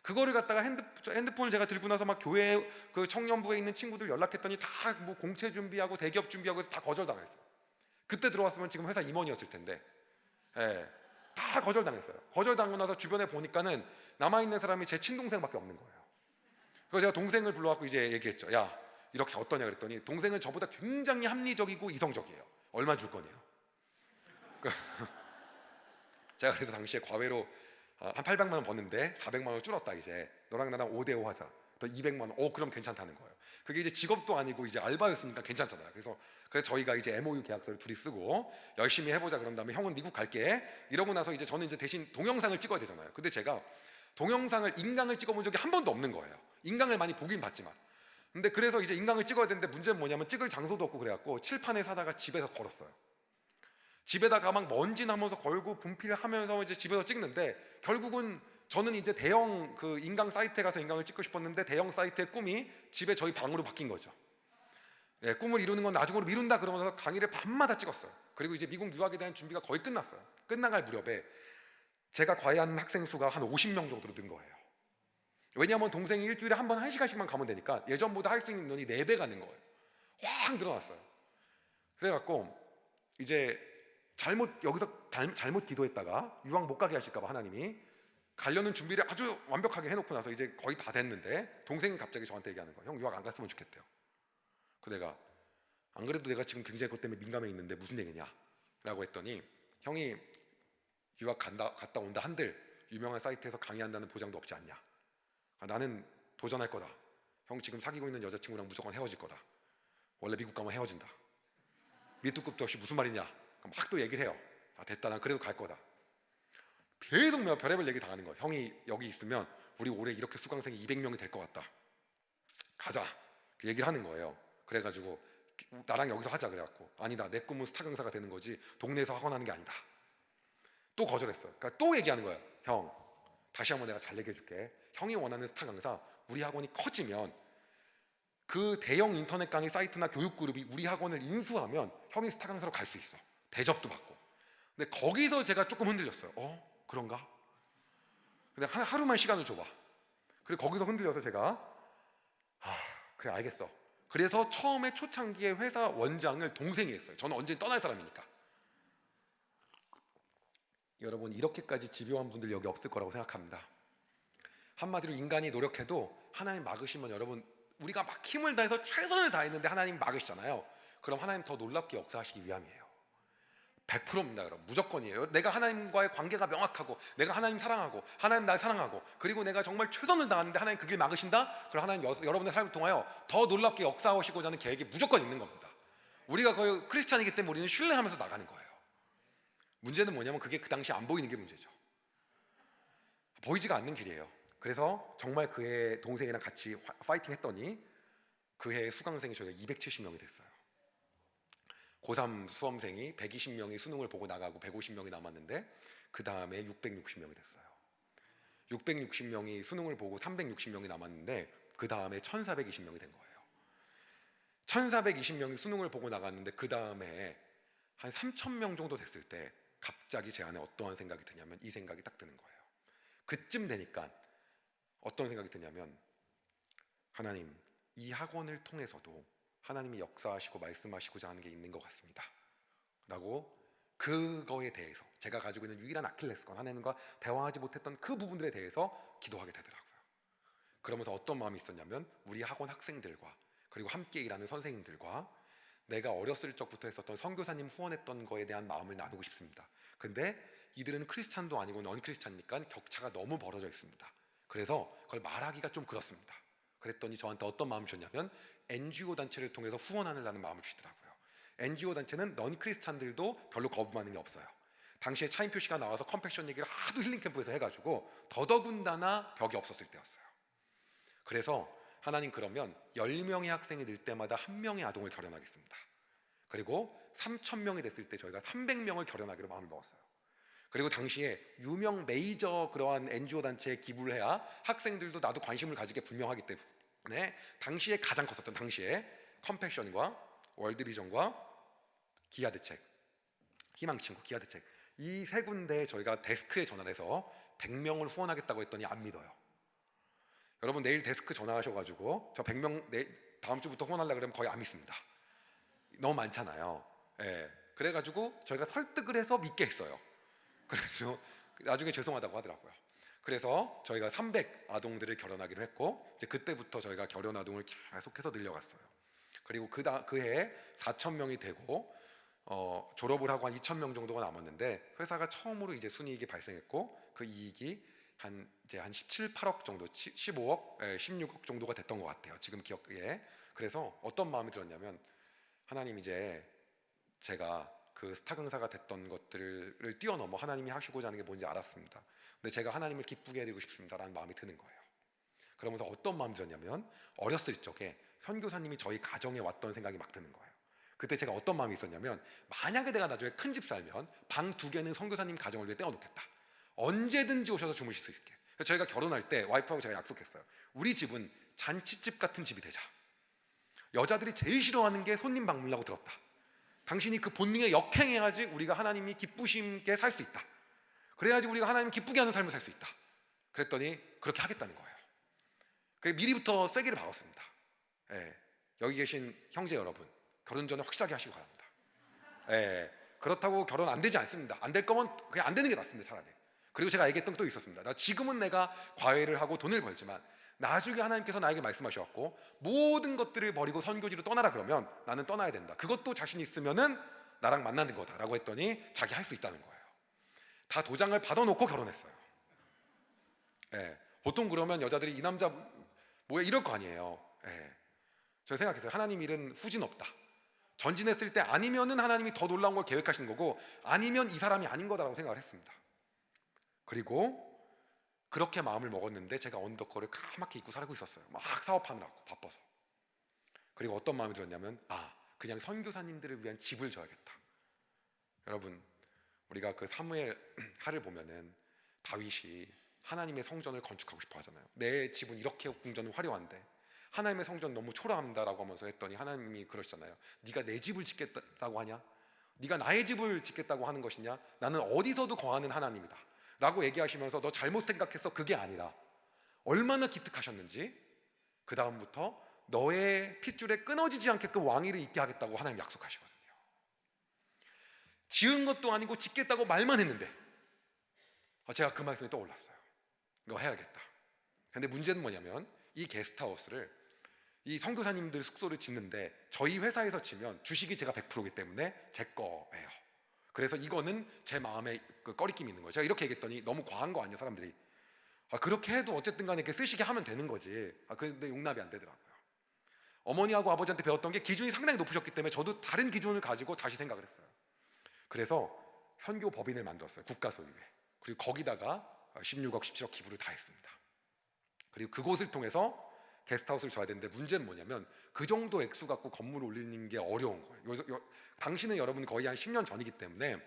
그거를 갖다가 핸드폰을 제가 들고 나서 막 교회 그 청년부에 있는 친구들 연락했더니 다 뭐 공채 준비하고 대기업 준비하고 해서 다 거절당했어요. 그때 들어왔으면 지금 회사 임원이었을 텐데, 다 거절당했어요. 거절당하고 나서 주변에 보니까는 남아있는 사람이 제 친동생밖에 없는 거예요. 그래서 제가 동생을 불러갖고 이제 얘기했죠. 야, 이렇게 어떠냐 그랬더니 동생은 저보다 굉장히 합리적이고 이성적이에요. 얼마 줄 거냐요. 제가 그래서 당시에 과외로 한 800만 원 버는데 400만 원 줄었다. 이제 너랑 나랑 5대5 하자. 또 200만 원. 그럼 괜찮다는 거예요. 그게 이제 직업도 아니고 이제 알바였으니까 괜찮잖아요. 그래서 저희가 이제 MOU 계약서를 둘이 쓰고 열심히 해보자. 그런 다음에 형은 미국 갈게. 이러고 나서 이제 저는 이제 대신 동영상을 찍어야 되잖아요. 근데 제가 동영상을 인강을 찍어본 적이 한 번도 없는 거예요. 인강을 많이 보긴 봤지만. 근데 그래서 이제 인강을 찍어야 되는데 문제는 뭐냐면 찍을 장소도 없고 그래갖고 칠판에 사다가 집에서 걸었어요. 집에다가 막 먼지 나면서 걸고 분필하면서 이제 집에서 찍는데, 결국은 저는 이제 대형 그 인강 사이트에 가서 인강을 찍고 싶었는데 대형 사이트의 꿈이 집에 저희 방으로 바뀐 거죠. 꿈을 이루는 건 나중으로 미룬다 그러면서 강의를 밤마다 찍었어요. 그리고 이제 미국 유학에 대한 준비가 거의 끝났어요. 끝나갈 무렵에 제가 과외하는 학생 수가 한 50명 정도로 는 거예요. 왜냐하면 동생이 일주일에 한 번 1시간씩만 가면 되니까 예전보다 할 수 있는 인원이 4배가 는 거예요. 확 늘어났어요. 그래갖고 이제 여기서 잘못 기도했다가 유학 못 가게 하실까봐 하나님이 가려는 준비를 아주 완벽하게 해놓고 나서 이제 거의 다 됐는데 동생이 갑자기 저한테 얘기하는 거예요. 형 유학 안 갔으면 좋겠대요. 그 내가 안 그래도 내가 지금 굉장히 그것 때문에 민감해 있는데 무슨 얘기냐 라고 했더니, 형이 유학 갔다 온다 한들 유명한 사이트에서 강의한다는 보장도 없지 않냐. 나는 도전할 거다. 형 지금 사귀고 있는 여자친구랑 무조건 헤어질 거다. 원래 미국 가면 헤어진다. 밑도 끝도 없이 무슨 말이냐. 막 또 얘기를 해요. 됐다, 난 그래도 갈 거다. 계속 별의별 얘기 당하는 거예요. 형이 여기 있으면 우리 올해 이렇게 수강생이 200명이 될 것 같다. 가자. 그 얘기를 하는 거예요. 그래가지고 나랑 여기서 하자 그래갖고, 아니다, 내 꿈은 스타 강사가 되는 거지 동네에서 학원 하는 게 아니다. 또 거절했어요. 그러니까 또 얘기하는 거예요. 형 다시 한번 내가 잘 얘기해 줄게. 형이 원하는 스타 강사, 우리 학원이 커지면 그 대형 인터넷 강의 사이트나 교육그룹이 우리 학원을 인수하면 형이 스타 강사로 갈 수 있어. 대접도 받고. 근데 거기서 제가 조금 흔들렸어요. 그런가? 근데 하루만 시간을 줘봐. 그리고 거기서 흔들려서 제가 그래 알겠어. 그래서 처음에 초창기에 회사 원장을 동생이 했어요. 저는 언제 떠날 사람이니까. 여러분, 이렇게까지 집요한 분들 여기 없을 거라고 생각합니다. 한마디로 인간이 노력해도 하나님 막으시면, 여러분 우리가 막 힘을 다해서 최선을 다했는데 하나님 막으시잖아요. 그럼 하나님 더 놀랍게 역사하시기 위함이에요. 100%입니다, 여러분. 무조건이에요. 내가 하나님과의 관계가 명확하고, 내가 하나님 사랑하고, 하나님 날 사랑하고, 그리고 내가 정말 최선을 다하는데 하나님 그길 막으신다? 그럼 하나님 여러분의 삶을 통하여 더 놀랍게 역사하시고자 하는 계획이 무조건 있는 겁니다. 우리가 거의 크리스찬이기 때문에 우리는 신뢰하면서 나가는 거예요. 문제는 뭐냐면 그게 그 당시 안 보이는 게 문제죠. 보이지가 않는 길이에요. 그래서 정말 그의 동생이랑 같이 파이팅 했더니 그 해의 수강생이 저희가 270명이 됐어요. 고3 수험생이 120명이 수능을 보고 나가고 150명이 남았는데 그 다음에 660명이 됐어요. 660명이 수능을 보고 360명이 남았는데 그 다음에 1420명이 된 거예요. 1420명이 수능을 보고 나갔는데 그 다음에 한 3000명 정도 됐을 때 갑자기 제 안에 어떠한 생각이 드냐면 이 생각이 딱 드는 거예요. 그쯤 되니까 어떤 생각이 드냐면, 하나님, 이 학원을 통해서도 하나님이 역사하시고 말씀하시고자 하는 게 있는 것 같습니다 라고, 그거에 대해서 제가 가지고 있는 유일한 아킬레스건, 하나님과 대화하지 못했던 그 부분들에 대해서 기도하게 되더라고요. 그러면서 어떤 마음이 있었냐면, 우리 학원 학생들과 그리고 함께 일하는 선생님들과 내가 어렸을 적부터 했었던 선교사님 후원했던 거에 대한 마음을 나누고 싶습니다. 근데 이들은 크리스찬도 아니고 넌 크리스찬이니까 격차가 너무 벌어져 있습니다. 그래서 그걸 말하기가 좀 그렇습니다. 그랬더니 저한테 어떤 마음을 주셨냐면, NGO 단체를 통해서 후원하려는 마음을 주시더라고요. NGO 단체는 넌 크리스찬들도 별로 거부 반응이 없어요. 당시에 차인표 씨가 나와서 컴패션 얘기를 하도 힐링 캠프에서 해가지고 더더군다나 벽이 없었을 때였어요. 그래서 하나님, 그러면 10명의 학생이 늘 때마다 1명의 아동을 결연하겠습니다. 그리고 3000명이 됐을 때 저희가 300명을 결연하기로 마음을 먹었어요. 그리고 당시에 유명 메이저 그러한 NGO 단체에 기부를 해야 학생들도 나도 관심을 가지게 분명하기 때문에 당시에 가장 컸었던, 당시에 컴패션과 월드비전과 기아대책, 희망친구, 기아대책, 이 세 군데 저희가 데스크에 전화를 해서 100명을 후원하겠다고 했더니 안 믿어요. 여러분, 내일 데스크 전화하셔가지고 저 100명 다음 주부터 후원하려고 그러면 거의 안 믿습니다. 너무 많잖아요. 예. 그래가지고 저희가 설득을 해서 믿게 했어요. 그래서 나중에 죄송하다고 하더라고요. 그래서 저희가 300 아동들을 결혼하기로 했고, 이제 그때부터 저희가 결혼 아동을 계속해서 늘려갔어요. 그리고 그 해에 4,000명이 되고 졸업을 하고 한 2,000명 정도가 남았는데, 회사가 처음으로 이제 순이익이 발생했고, 그 이익이 한 17, 8억 정도, 15억, 16억 정도가 됐던 것 같아요. 지금 기억에. 그래서 어떤 마음이 들었냐면, 하나님, 이제 제가 그 스타 강사가 됐던 것들을 뛰어넘어 하나님이 하시고자 하는 게 뭔지 알았습니다. 근데 제가 하나님을 기쁘게 해드리고 싶습니다라는 마음이 드는 거예요. 그러면서 어떤 마음이 들었냐면, 어렸을 적에 선교사님이 저희 가정에 왔던 생각이 막 드는 거예요. 그때 제가 어떤 마음이 있었냐면, 만약에 내가 나중에 큰 집 살면 방 2개는 선교사님 가정을 위해 떼어놓겠다. 언제든지 오셔서 주무실 수 있게. 그래서 저희가 결혼할 때 와이프하고 제가 약속했어요. 우리 집은 잔치집 같은 집이 되자. 여자들이 제일 싫어하는 게 손님 방문이라고 들었다. 당신이 그 본능에 역행해야지 우리가 하나님이 기쁘심께 살 수 있다. 그래야지 우리가 하나님 기쁘게 하는 삶을 살 수 있다. 그랬더니 그렇게 하겠다는 거예요. 그게 미리부터 쐐기를 박았습니다. 예. 여기 계신 형제 여러분, 결혼 전에 확실하게 하시기 바랍니다. 예. 그렇다고 결혼 안 되지 않습니다. 안 될 거면 그냥 안 되는 게 낫습니다, 차라리. 그리고 제가 얘기했던 게 또 있었습니다. 지금은 내가 과외를 하고 돈을 벌지만 나중에 하나님께서 나에게 말씀하셨고, 모든 것들을 버리고 선교지로 떠나라 그러면 나는 떠나야 된다. 그것도 자신 있으면은 나랑 만나는 거다라고 했더니 자기 할 수 있다는 거예요. 다 도장을 받아놓고 결혼했어요. 예. 보통 그러면 여자들이 이 남자 뭐야 이럴 거 아니에요. 예. 저는 생각했어요. 하나님 일은 후진 없다. 전진했을 때 아니면은 하나님이 더 놀라운 걸 계획하시는 거고, 아니면 이 사람이 아닌 거다라고 생각을 했습니다. 그리고 그렇게 마음을 먹었는데 제가 언더커를 까맣게 입고 살고 있었어요. 막 사업하느라고 바빠서. 그리고 어떤 마음이 들었냐면, 그냥 선교사님들을 위한 집을 줘야겠다. 여러분, 우리가 그 사무엘 하를 보면은 다윗이 하나님의 성전을 건축하고 싶어 하잖아요. 내 집은 이렇게 궁전은 화려한데 하나님의 성전 너무 초라합니다라고 하면서 했더니 하나님이 그러시잖아요. 네가 내 집을 짓겠다고 하냐? 네가 나의 집을 짓겠다고 하는 것이냐? 나는 어디서도 거하는 하나님이다 라고 얘기하시면서 너 잘못 생각해서 그게 아니라, 얼마나 기특하셨는지 그 다음부터 너의 핏줄에 끊어지지 않게끔 왕위를 있게 하겠다고 하나님 약속하시거든요. 지은 것도 아니고 짓겠다고 말만 했는데 제가 그 말씀이 떠올랐어요. 이거 해야겠다. 근데 문제는 뭐냐면, 이 게스트하우스를, 이 선교사님들 숙소를 짓는데 저희 회사에서 치면 주식이 제가 100%이기 때문에 제 거예요. 그래서 이거는 제 마음에 그 꺼리낌이 있는 거예요. 제가 이렇게 얘기했더니 너무 과한 거 아니야 사람들이. 그렇게 해도 어쨌든 간에 이렇게 쓰시게 하면 되는 거지. 근데 용납이 안 되더라고요. 어머니하고 아버지한테 배웠던 게 기준이 상당히 높으셨기 때문에 저도 다른 기준을 가지고 다시 생각을 했어요. 그래서 선교 법인을 만들었어요. 국가 소유의. 그리고 거기다가 16억 17억 기부를 다 했습니다. 그리고 그곳을 통해서 게스트하우스를 줘야 되는데 문제는 뭐냐면 그 정도 액수 갖고 건물을 올리는 게 어려운 거예요. 당시는 여러분 거의 한 10년 전이기 때문에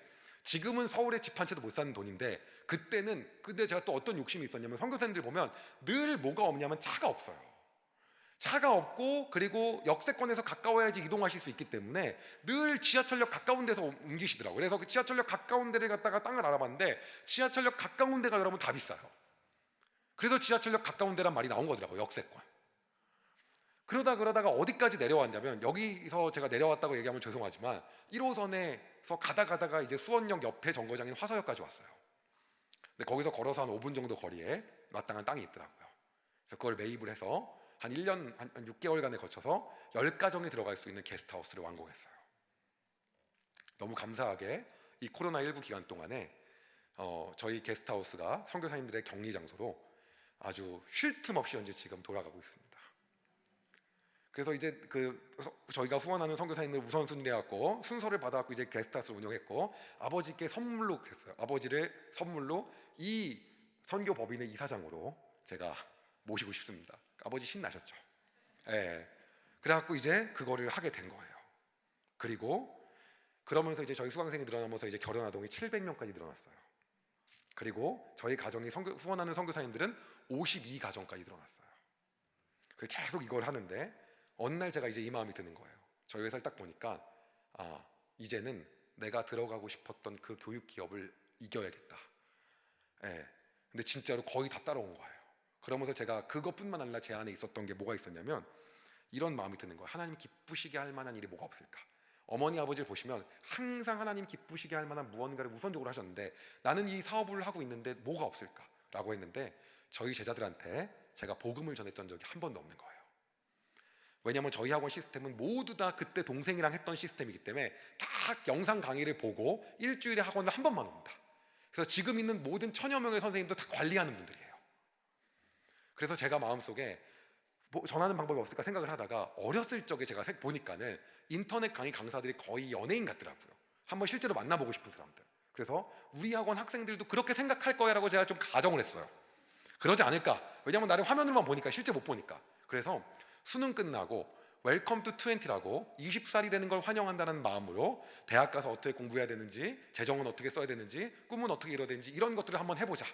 지금은 서울에 집 한 채도 못 사는 돈인데 근데 제가 또 어떤 욕심이 있었냐면 선교사님들 보면 늘 뭐가 없냐면 차가 없어요. 차가 없고 그리고 역세권에서 가까워야지 이동하실 수 있기 때문에 늘 지하철역 가까운 데서 옮기시더라고요. 그래서 그 지하철역 가까운 데를 갖다가 땅을 알아봤는데 지하철역 가까운 데가 여러분 다 비싸요. 그래서 지하철역 가까운 데란 말이 나온 거더라고요. 역세권. 그러다가 어디까지 내려왔냐면 여기서 제가 내려왔다고 얘기하면 죄송하지만 1호선에서 가다가 이제 수원역 옆에 정거장인 화서역까지 왔어요. 근데 거기서 걸어서 한 5분 정도 거리에 마땅한 땅이 있더라고요. 그걸 매입을 해서 한 1년, 한 6개월간에 거쳐서 10가정이 들어갈 수 있는 게스트하우스를 완공했어요. 너무 감사하게 이 코로나19 기간 동안에 저희 게스트하우스가 선교사님들의 격리 장소로 아주 쉴 틈 없이 현재 지금 돌아가고 있습니다. 그래서 이제 저희가 후원하는 선교사님들 우선순위해갖고 순서를 받아갖고 이제 게스트하우스를 운영했고 아버지께 선물로 했어요. 아버지를 선물로 이 선교 법인의 이사장으로 제가 모시고 싶습니다. 아버지 신나셨죠? 예. 그래갖고 이제 그거를 하게 된 거예요. 그리고 그러면서 이제 저희 수강생이 늘어나면서 이제 결혼 아동이 700명까지 늘어났어요. 그리고 저희 가정이 후원하는 선교사님들은 52가정까지 늘어났어요. 계속 이걸 하는데 어느 날 제가 이제 이 마음이 드는 거예요. 저희 회사를 딱 보니까 이제는 내가 들어가고 싶었던 그 교육 기업을 이겨야겠다. 예. 근데 진짜로 거의 다 따라온 거예요. 그러면서 제가 그것뿐만 아니라 제 안에 있었던 게 뭐가 있었냐면 이런 마음이 드는 거예요. 하나님 기쁘시게 할 만한 일이 뭐가 없을까? 어머니 아버지를 보시면 항상 하나님 기쁘시게 할 만한 무언가를 우선적으로 하셨는데 나는 이 사업을 하고 있는데 뭐가 없을까? 라고 했는데 저희 제자들한테 제가 복음을 전했던 적이 한 번도 없는 거예요. 왜냐하면 저희 학원 시스템은 모두 다 그때 동생이랑 했던 시스템이기 때문에 다 영상 강의를 보고 일주일에 학원을 한 번만 옵니다. 그래서 지금 있는 모든 1000여 명의 선생님도 다 관리하는 분들이에요. 그래서 제가 마음속에 뭐 전하는 방법이 없을까 생각을 하다가 어렸을 적에 제가 보니까는 인터넷 강의 강사들이 거의 연예인 같더라고요. 한번 실제로 만나보고 싶은 사람들. 그래서 우리 학원 학생들도 그렇게 생각할 거야 라고 제가 좀 가정을 했어요. 그러지 않을까? 왜냐면 나를 화면으로만 보니까 실제 못 보니까. 그래서 수능 끝나고 웰컴 투 20라고 20살이 되는 걸 환영한다는 마음으로 대학 가서 어떻게 공부해야 되는지, 재정은 어떻게 써야 되는지, 꿈은 어떻게 이뤄야 되는지 이런 것들을 한번 해보자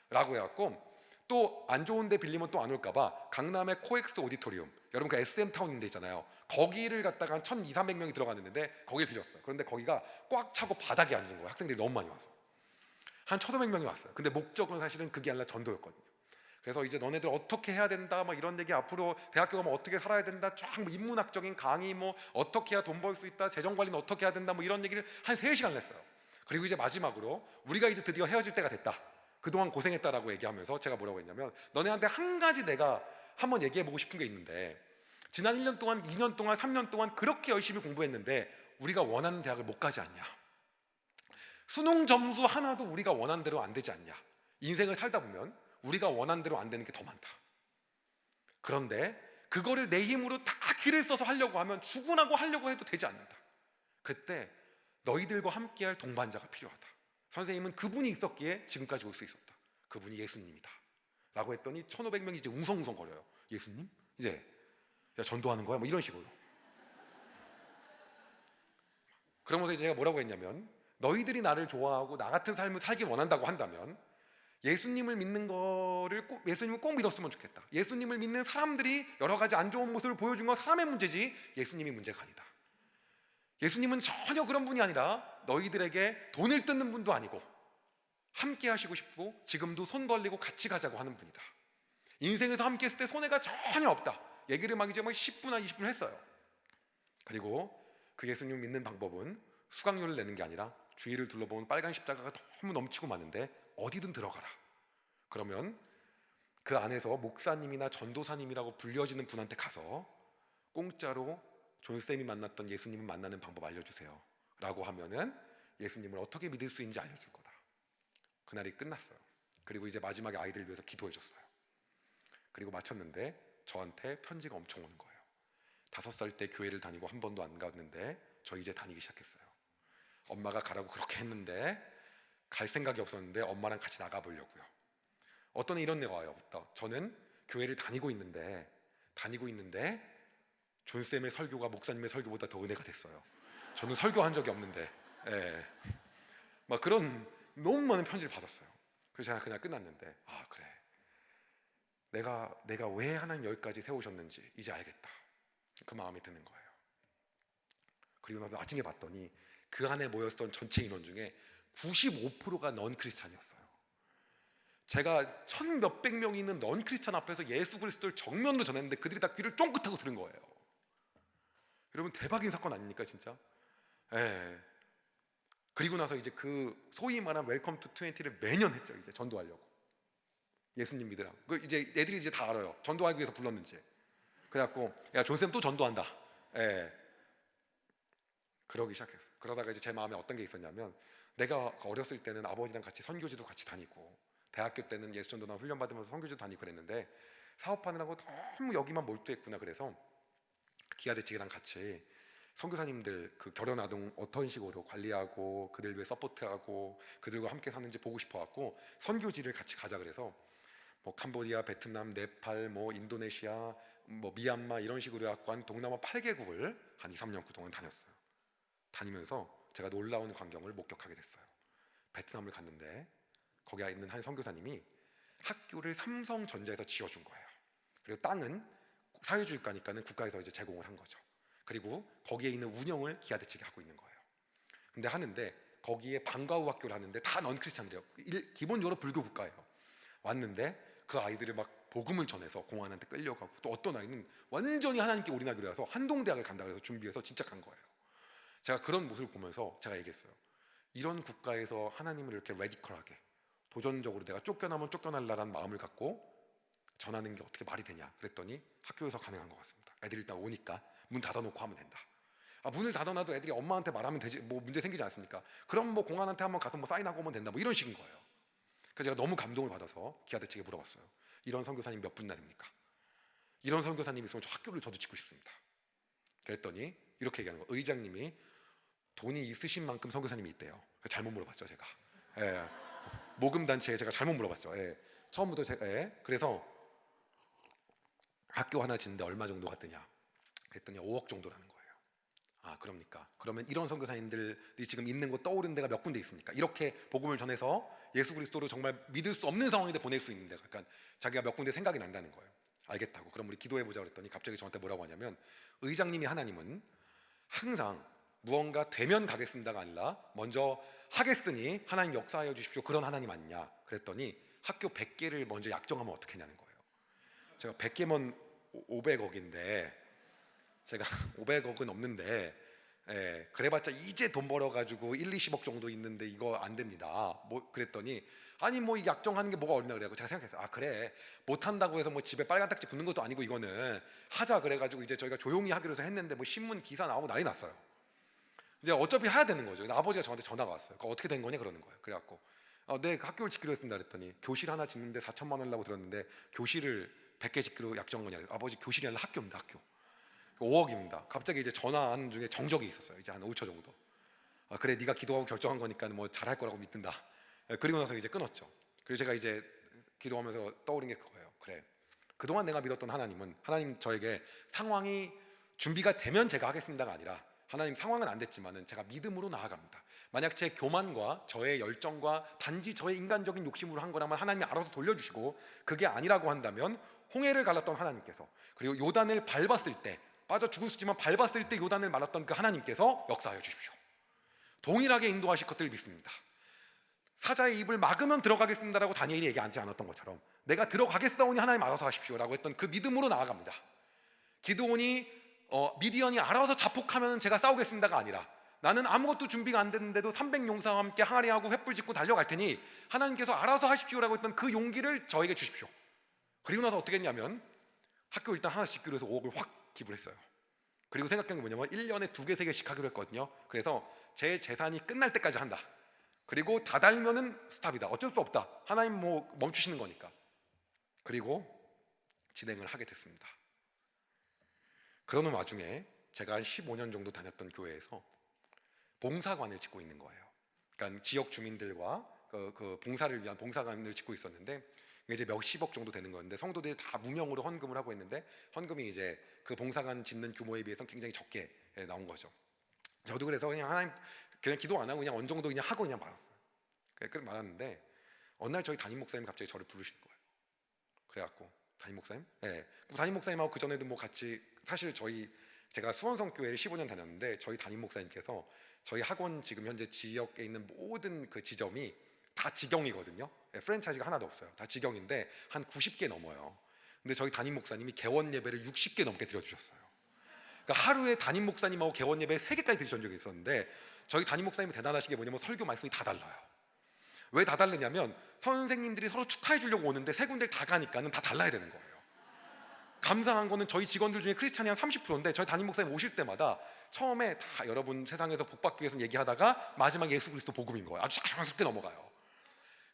라고 해갖고 또 안 좋은 데 빌리면 또 안 올까봐 강남의 코엑스 오디토리움, 여러분 그 SM타운 데 있잖아요. 거기를 갖다가 한 1200~300명이 들어갔는데 거기를 빌렸어요. 그런데 거기가 꽉 차고 바닥에 앉은 거예요. 학생들이 너무 많이 와서 한 1500명이 왔어요. 근데 목적은 사실은 그게 아니라 전도였거든요. 그래서 이제 너네들 어떻게 해야 된다 막 이런 얘기, 앞으로 대학교 가면 어떻게 살아야 된다, 쫙 뭐 인문학적인 강의, 뭐 어떻게 해야 돈 벌 수 있다, 재정 관리는 어떻게 해야 된다, 뭐 이런 얘기를 한 3시간 했어요. 그리고 이제 마지막으로 우리가 이제 드디어 헤어질 때가 됐다, 그동안 고생했다라고 얘기하면서 제가 뭐라고 했냐면 너네한테 한 가지 내가 한번 얘기해보고 싶은 게 있는데 지난 1년 동안, 2년 동안, 3년 동안 그렇게 열심히 공부했는데 우리가 원하는 대학을 못 가지 않냐, 수능 점수 하나도 우리가 원하는 대로 안 되지 않냐, 인생을 살다 보면 우리가 원하는 대로 안 되는 게 더 많다. 그런데 그거를 내 힘으로 다 길을 써서 하려고 하면 죽으라고 하려고 해도 되지 않는다. 그때 너희들과 함께할 동반자가 필요하다. 선생님은 그분이 있었기에 지금까지 올 수 있었다. 그분이 예수님이다 라고 했더니 1500명이 이제 웅성웅성 거려요. 예수님? 이제 야 전도하는 거야? 뭐 이런 식으로. 그러면서 제가 뭐라고 했냐면 너희들이 나를 좋아하고 나 같은 삶을 살기 원한다고 한다면 예수님을 믿는 거를 예수님을 꼭 믿었으면 좋겠다. 예수님을 믿는 사람들이 여러 가지 안 좋은 모습을 보여준 건 사람의 문제지 예수님이 문제가 아니다. 예수님은 전혀 그런 분이 아니라 너희들에게 돈을 뜯는 분도 아니고 함께 하시고 싶고 지금도 손 벌리고 같이 가자고 하는 분이다. 인생에서 함께 했을 때 손해가 전혀 없다. 얘기를 막 이제 10분이나 20분 했어요. 그리고 그 예수님 믿는 방법은 수강료를 내는 게 아니라 주위를 둘러보면 빨간 십자가가 너무 넘치고 많은데 어디든 들어가라. 그러면 그 안에서 목사님이나 전도사님이라고 불려지는 분한테 가서 공짜로 존쌤이 만났던 예수님을 만나는 방법 알려주세요 라고 하면은 예수님을 어떻게 믿을 수 있는지 알려줄 거다. 그날이 끝났어요. 그리고 이제 마지막에 아이들을 위해서 기도해 줬어요. 그리고 마쳤는데 저한테 편지가 엄청 오는 거예요. 5살 때 교회를 다니고 한 번도 안 갔는데 저 이제 다니기 시작했어요. 엄마가 가라고 그렇게 했는데 갈 생각이 없었는데 엄마랑 같이 나가보려고요. 어떤 이런 내가 와요. 저는 교회를 다니고 있는데 존쌤의 설교가 목사님의 설교보다 더 은혜가 됐어요. 저는 설교한 적이 없는데, 예. 막 그런 너무 많은 편지를 받았어요. 그래서 제가 그날 끝났는데, 아 그래, 내가 왜 하나님 여기까지 세우셨는지 이제 알겠다. 그 마음이 드는 거예요. 그리고 나서 나중에 봤더니 그 안에 모였던 전체 인원 중에 95%가 넌 크리스찬이었어요. 제가 1,000몇백 명이 있는 넌 크리스찬 앞에서 예수 그리스도를 정면으로 전했는데 그들이 다 귀를 쫑긋하고 들은 거예요. 여러분 대박인 사건 아닙니까 진짜? 예. 그리고 나서 이제 그 소위 말한 웰컴 투 20를 매년 했죠. 이제 전도하려고. 예수님 믿으라. 그 이제 애들이 이제 다 알아요. 전도하기 위해서 불렀는지. 그래갖고 야 존쌤 또 전도한다. 예. 그러기 시작했어요. 그러다가 이제 제 마음에 어떤 게 있었냐면 내가 어렸을 때는 아버지랑 같이 선교지도 같이 다니고 대학교 때는 예수전도단 훈련 받으면서 선교지도 다니고 그랬는데 사업하느라고 너무 여기만 몰두했구나. 그래서 기아대책이랑 같이 선교사님들 그 결혼 아동 어떤 식으로 관리하고 그들 위해 서포트하고 그들과 함께 사는지 보고 싶어갖고 선교지를 같이 가자. 그래서 뭐 캄보디아, 베트남, 네팔, 뭐 인도네시아, 뭐 미얀마 이런 식으로 해갖고 한 동남아 8개국을 한 2, 3년 그동안 다녔어요. 다니면서 제가 놀라운 광경을 목격하게 됐어요. 베트남을 갔는데 거기에 있는 한 선교사님이 학교를 삼성전자에서 지어준 거예요. 그리고 땅은 사회주의 국가니까는 국가에서 이제 제공을 한 거죠. 그리고 거기에 있는 운영을 기아대책이 하고 있는 거예요. 근데 하는데 거기에 방과 후 학교를 하는데 다 넌 크리스찬들이에요. 기본적으로 불교 국가예요. 왔는데 그 아이들을 막 복음을 전해서 공안한테 끌려가고 또 어떤 아이는 완전히 하나님께 올인하기로 해서 한동대학을 간다 그래서 준비해서 진짜 간 거예요. 제가 그런 모습을 보면서 제가 얘기했어요. 이런 국가에서 하나님을 이렇게 레디컬하게 도전적으로 내가 쫓겨나면 쫓겨날라라는 마음을 갖고 전하는 게 어떻게 말이 되냐 그랬더니 학교에서 가능한 것 같습니다. 애들이 일단 오니까 문 닫아놓고 하면 된다. 아, 문을 닫아놔도 애들이 엄마한테 말하면 되지 뭐 문제 생기지 않습니까? 그럼 뭐 공안한테 한번 가서 뭐 사인하고 오면 된다 뭐 이런 식인 거예요. 그래서 제가 너무 감동을 받아서 기아대책에 물어봤어요. 이런 선교사님 몇 분 다닙니까? 이런 선교사님 있으면 저 학교를 저도 짓고 싶습니다. 그랬더니 이렇게 얘기하는 거예요. 의장님이 돈이 있으신 만큼 선교사님이 있대요. 잘못 물어봤죠 제가. 예. 모금 단체에 제가 잘못 물어봤죠. 예. 처음부터 제가 그래서 학교 하나 짓는데 얼마 정도 갔더냐 그랬더니 5억 정도라는 거예요. 아 그럽니까? 그러면 이런 선교사님들이 지금 있는 곳 떠오르는 데가 몇 군데 있습니까? 이렇게 복음을 전해서 예수 그리스도로 정말 믿을 수 없는 상황인데 보낼 수 있는 데가 약간 자기가 몇 군데 생각이 난다는 거예요. 알겠다고. 그럼 우리 기도해보자 그랬더니 갑자기 저한테 뭐라고 하냐면 의장님이 하나님은 항상 무언가 되면 가겠습니다가 아니라 먼저 하겠으니 하나님 역사하여 주십시오 그런 하나님 아니냐 그랬더니 학교 100개를 먼저 약정하면 어떻게 하냐는 거예요. 제가 100개면 500억인데 제가 500억은 없는데 그래봤자 이제 돈 벌어가지고 1, 20억 정도 있는데 이거 안 됩니다. 뭐 그랬더니 아니 뭐 이 약정하는 게 뭐가 얼마나 그래요. 제가 생각했어요. 아 그래 못한다고 해서 뭐 집에 빨간 딱지 붙는 것도 아니고 이거는 하자 그래가지고 이제 저희가 조용히 하기로 해서 했는데 뭐 신문 기사 나오고 난리 났어요. 이제 어차피 해야 되는 거죠. 아버지가 저한테 전화가 왔어요. 어떻게 된 거냐 그러는 거예요. 그래갖고 네 학교를 짓기로 했습니다 그랬더니 교실 하나 짓는데 4천만 원 하려고 들었는데 교실을 100개 짓기로 약정한 거냐 그래서 아버지 교실이 아니라 학교입니다. 학교 5억입니다. 갑자기 이제 전화하는 중에 정적이 있었어요. 이제 한 5초 정도. 아, 그래 네가 기도하고 결정한 거니까 뭐 잘할 거라고 믿는다. 그리고 나서 이제 끊었죠. 그리고 제가 이제 기도하면서 떠오른 게 그거예요. 그래 그동안 내가 믿었던 하나님은 하나님 저에게 상황이 준비가 되면 제가 하겠습니다가 아니라 하나님 상황은 안 됐지만은 제가 믿음으로 나아갑니다. 만약 제 교만과 저의 열정과 단지 저의 인간적인 욕심으로 한 거라면 하나님이 알아서 돌려주시고 그게 아니라고 한다면 홍해를 갈랐던 하나님께서 그리고 요단을 밟았을 때 빠져 죽을 수 있지만 밟았을 때 요단을 말았던 그 하나님께서 역사하여 주십시오. 동일하게 인도하실 것들을 믿습니다. 사자의 입을 막으면 들어가겠습니다라고 다니엘이 얘기하지 않았던 것처럼 내가 들어가겠사오니 하나님 알아서 하십시오라고 했던 그 믿음으로 나아갑니다. 기드온이 미디언이 알아서 자폭하면 제가 싸우겠습니다가 아니라 나는 아무것도 준비가 안 됐는데도 300용사와 함께 항아리하고 횃불 짚고 달려갈 테니 하나님께서 알아서 하십시오라고 했던 그 용기를 저에게 주십시오. 그리고 나서 어떻게 했냐면 학교 일단 하나 짓기로 해서 5억을 확 기부를 했어요. 그리고 생각한 게 뭐냐면 1년에 2개, 3개씩 하기로 했거든요. 그래서 제 재산이 끝날 때까지 한다. 그리고 다 달면은 스탑이다. 어쩔 수 없다. 하나님 뭐 멈추시는 거니까. 그리고 진행을 하게 됐습니다. 그러는 와중에 제가 한 15년 정도 다녔던 교회에서 봉사관을 짓고 있는 거예요. 그러니까 지역 주민들과 그 봉사를 위한 봉사관을 짓고 있었는데 이제 몇십억 정도 되는 건데 성도들이 다 무명으로 헌금을 하고 있는데 헌금이 이제 그 봉사관 짓는 규모에 비해서 굉장히 적게 나온 거죠. 저도 그래서 그냥 하나님 그냥 기도 안 하고 그냥 어느 정도 그냥 하고 그냥 말았어요. 그렇게 말았는데 어느 날 저희 담임 목사님 갑자기 저를 부르시는 거예요. 그래갖고 담임 목사님? 네. 담임 목사님하고 그 전에도 뭐 같이 사실 제가 수원성 교회를 15년 다녔는데 저희 담임 목사님께서 저희 학원 지금 현재 지역에 있는 모든 그 지점이 다 직영이거든요. 네, 프랜차이즈가 하나도 없어요. 다 직영인데 한 90개 넘어요. 근데 저희 담임 목사님이 개원 예배를 60개 넘게 드려주셨어요. 그러니까 하루에 담임 목사님하고 개원 예배 3개까지 드리신 적이 있었는데 저희 담임 목사님이 대단하신 게 뭐냐면 설교 말씀이 다 달라요. 왜 다 다르냐면 선생님들이 서로 축하해 주려고 오는데 세 군데를 다 가니까는 다 달라야 되는 거예요. 감사한 거는 저희 직원들 중에 크리스찬이 한 30%인데 저희 담임 목사님 오실 때마다 처음에 다 여러분 세상에서 복 받기 위해서 얘기하다가 마지막에 예수 그리스도 복음인 거예요. 아주 자연스럽게 넘어가요.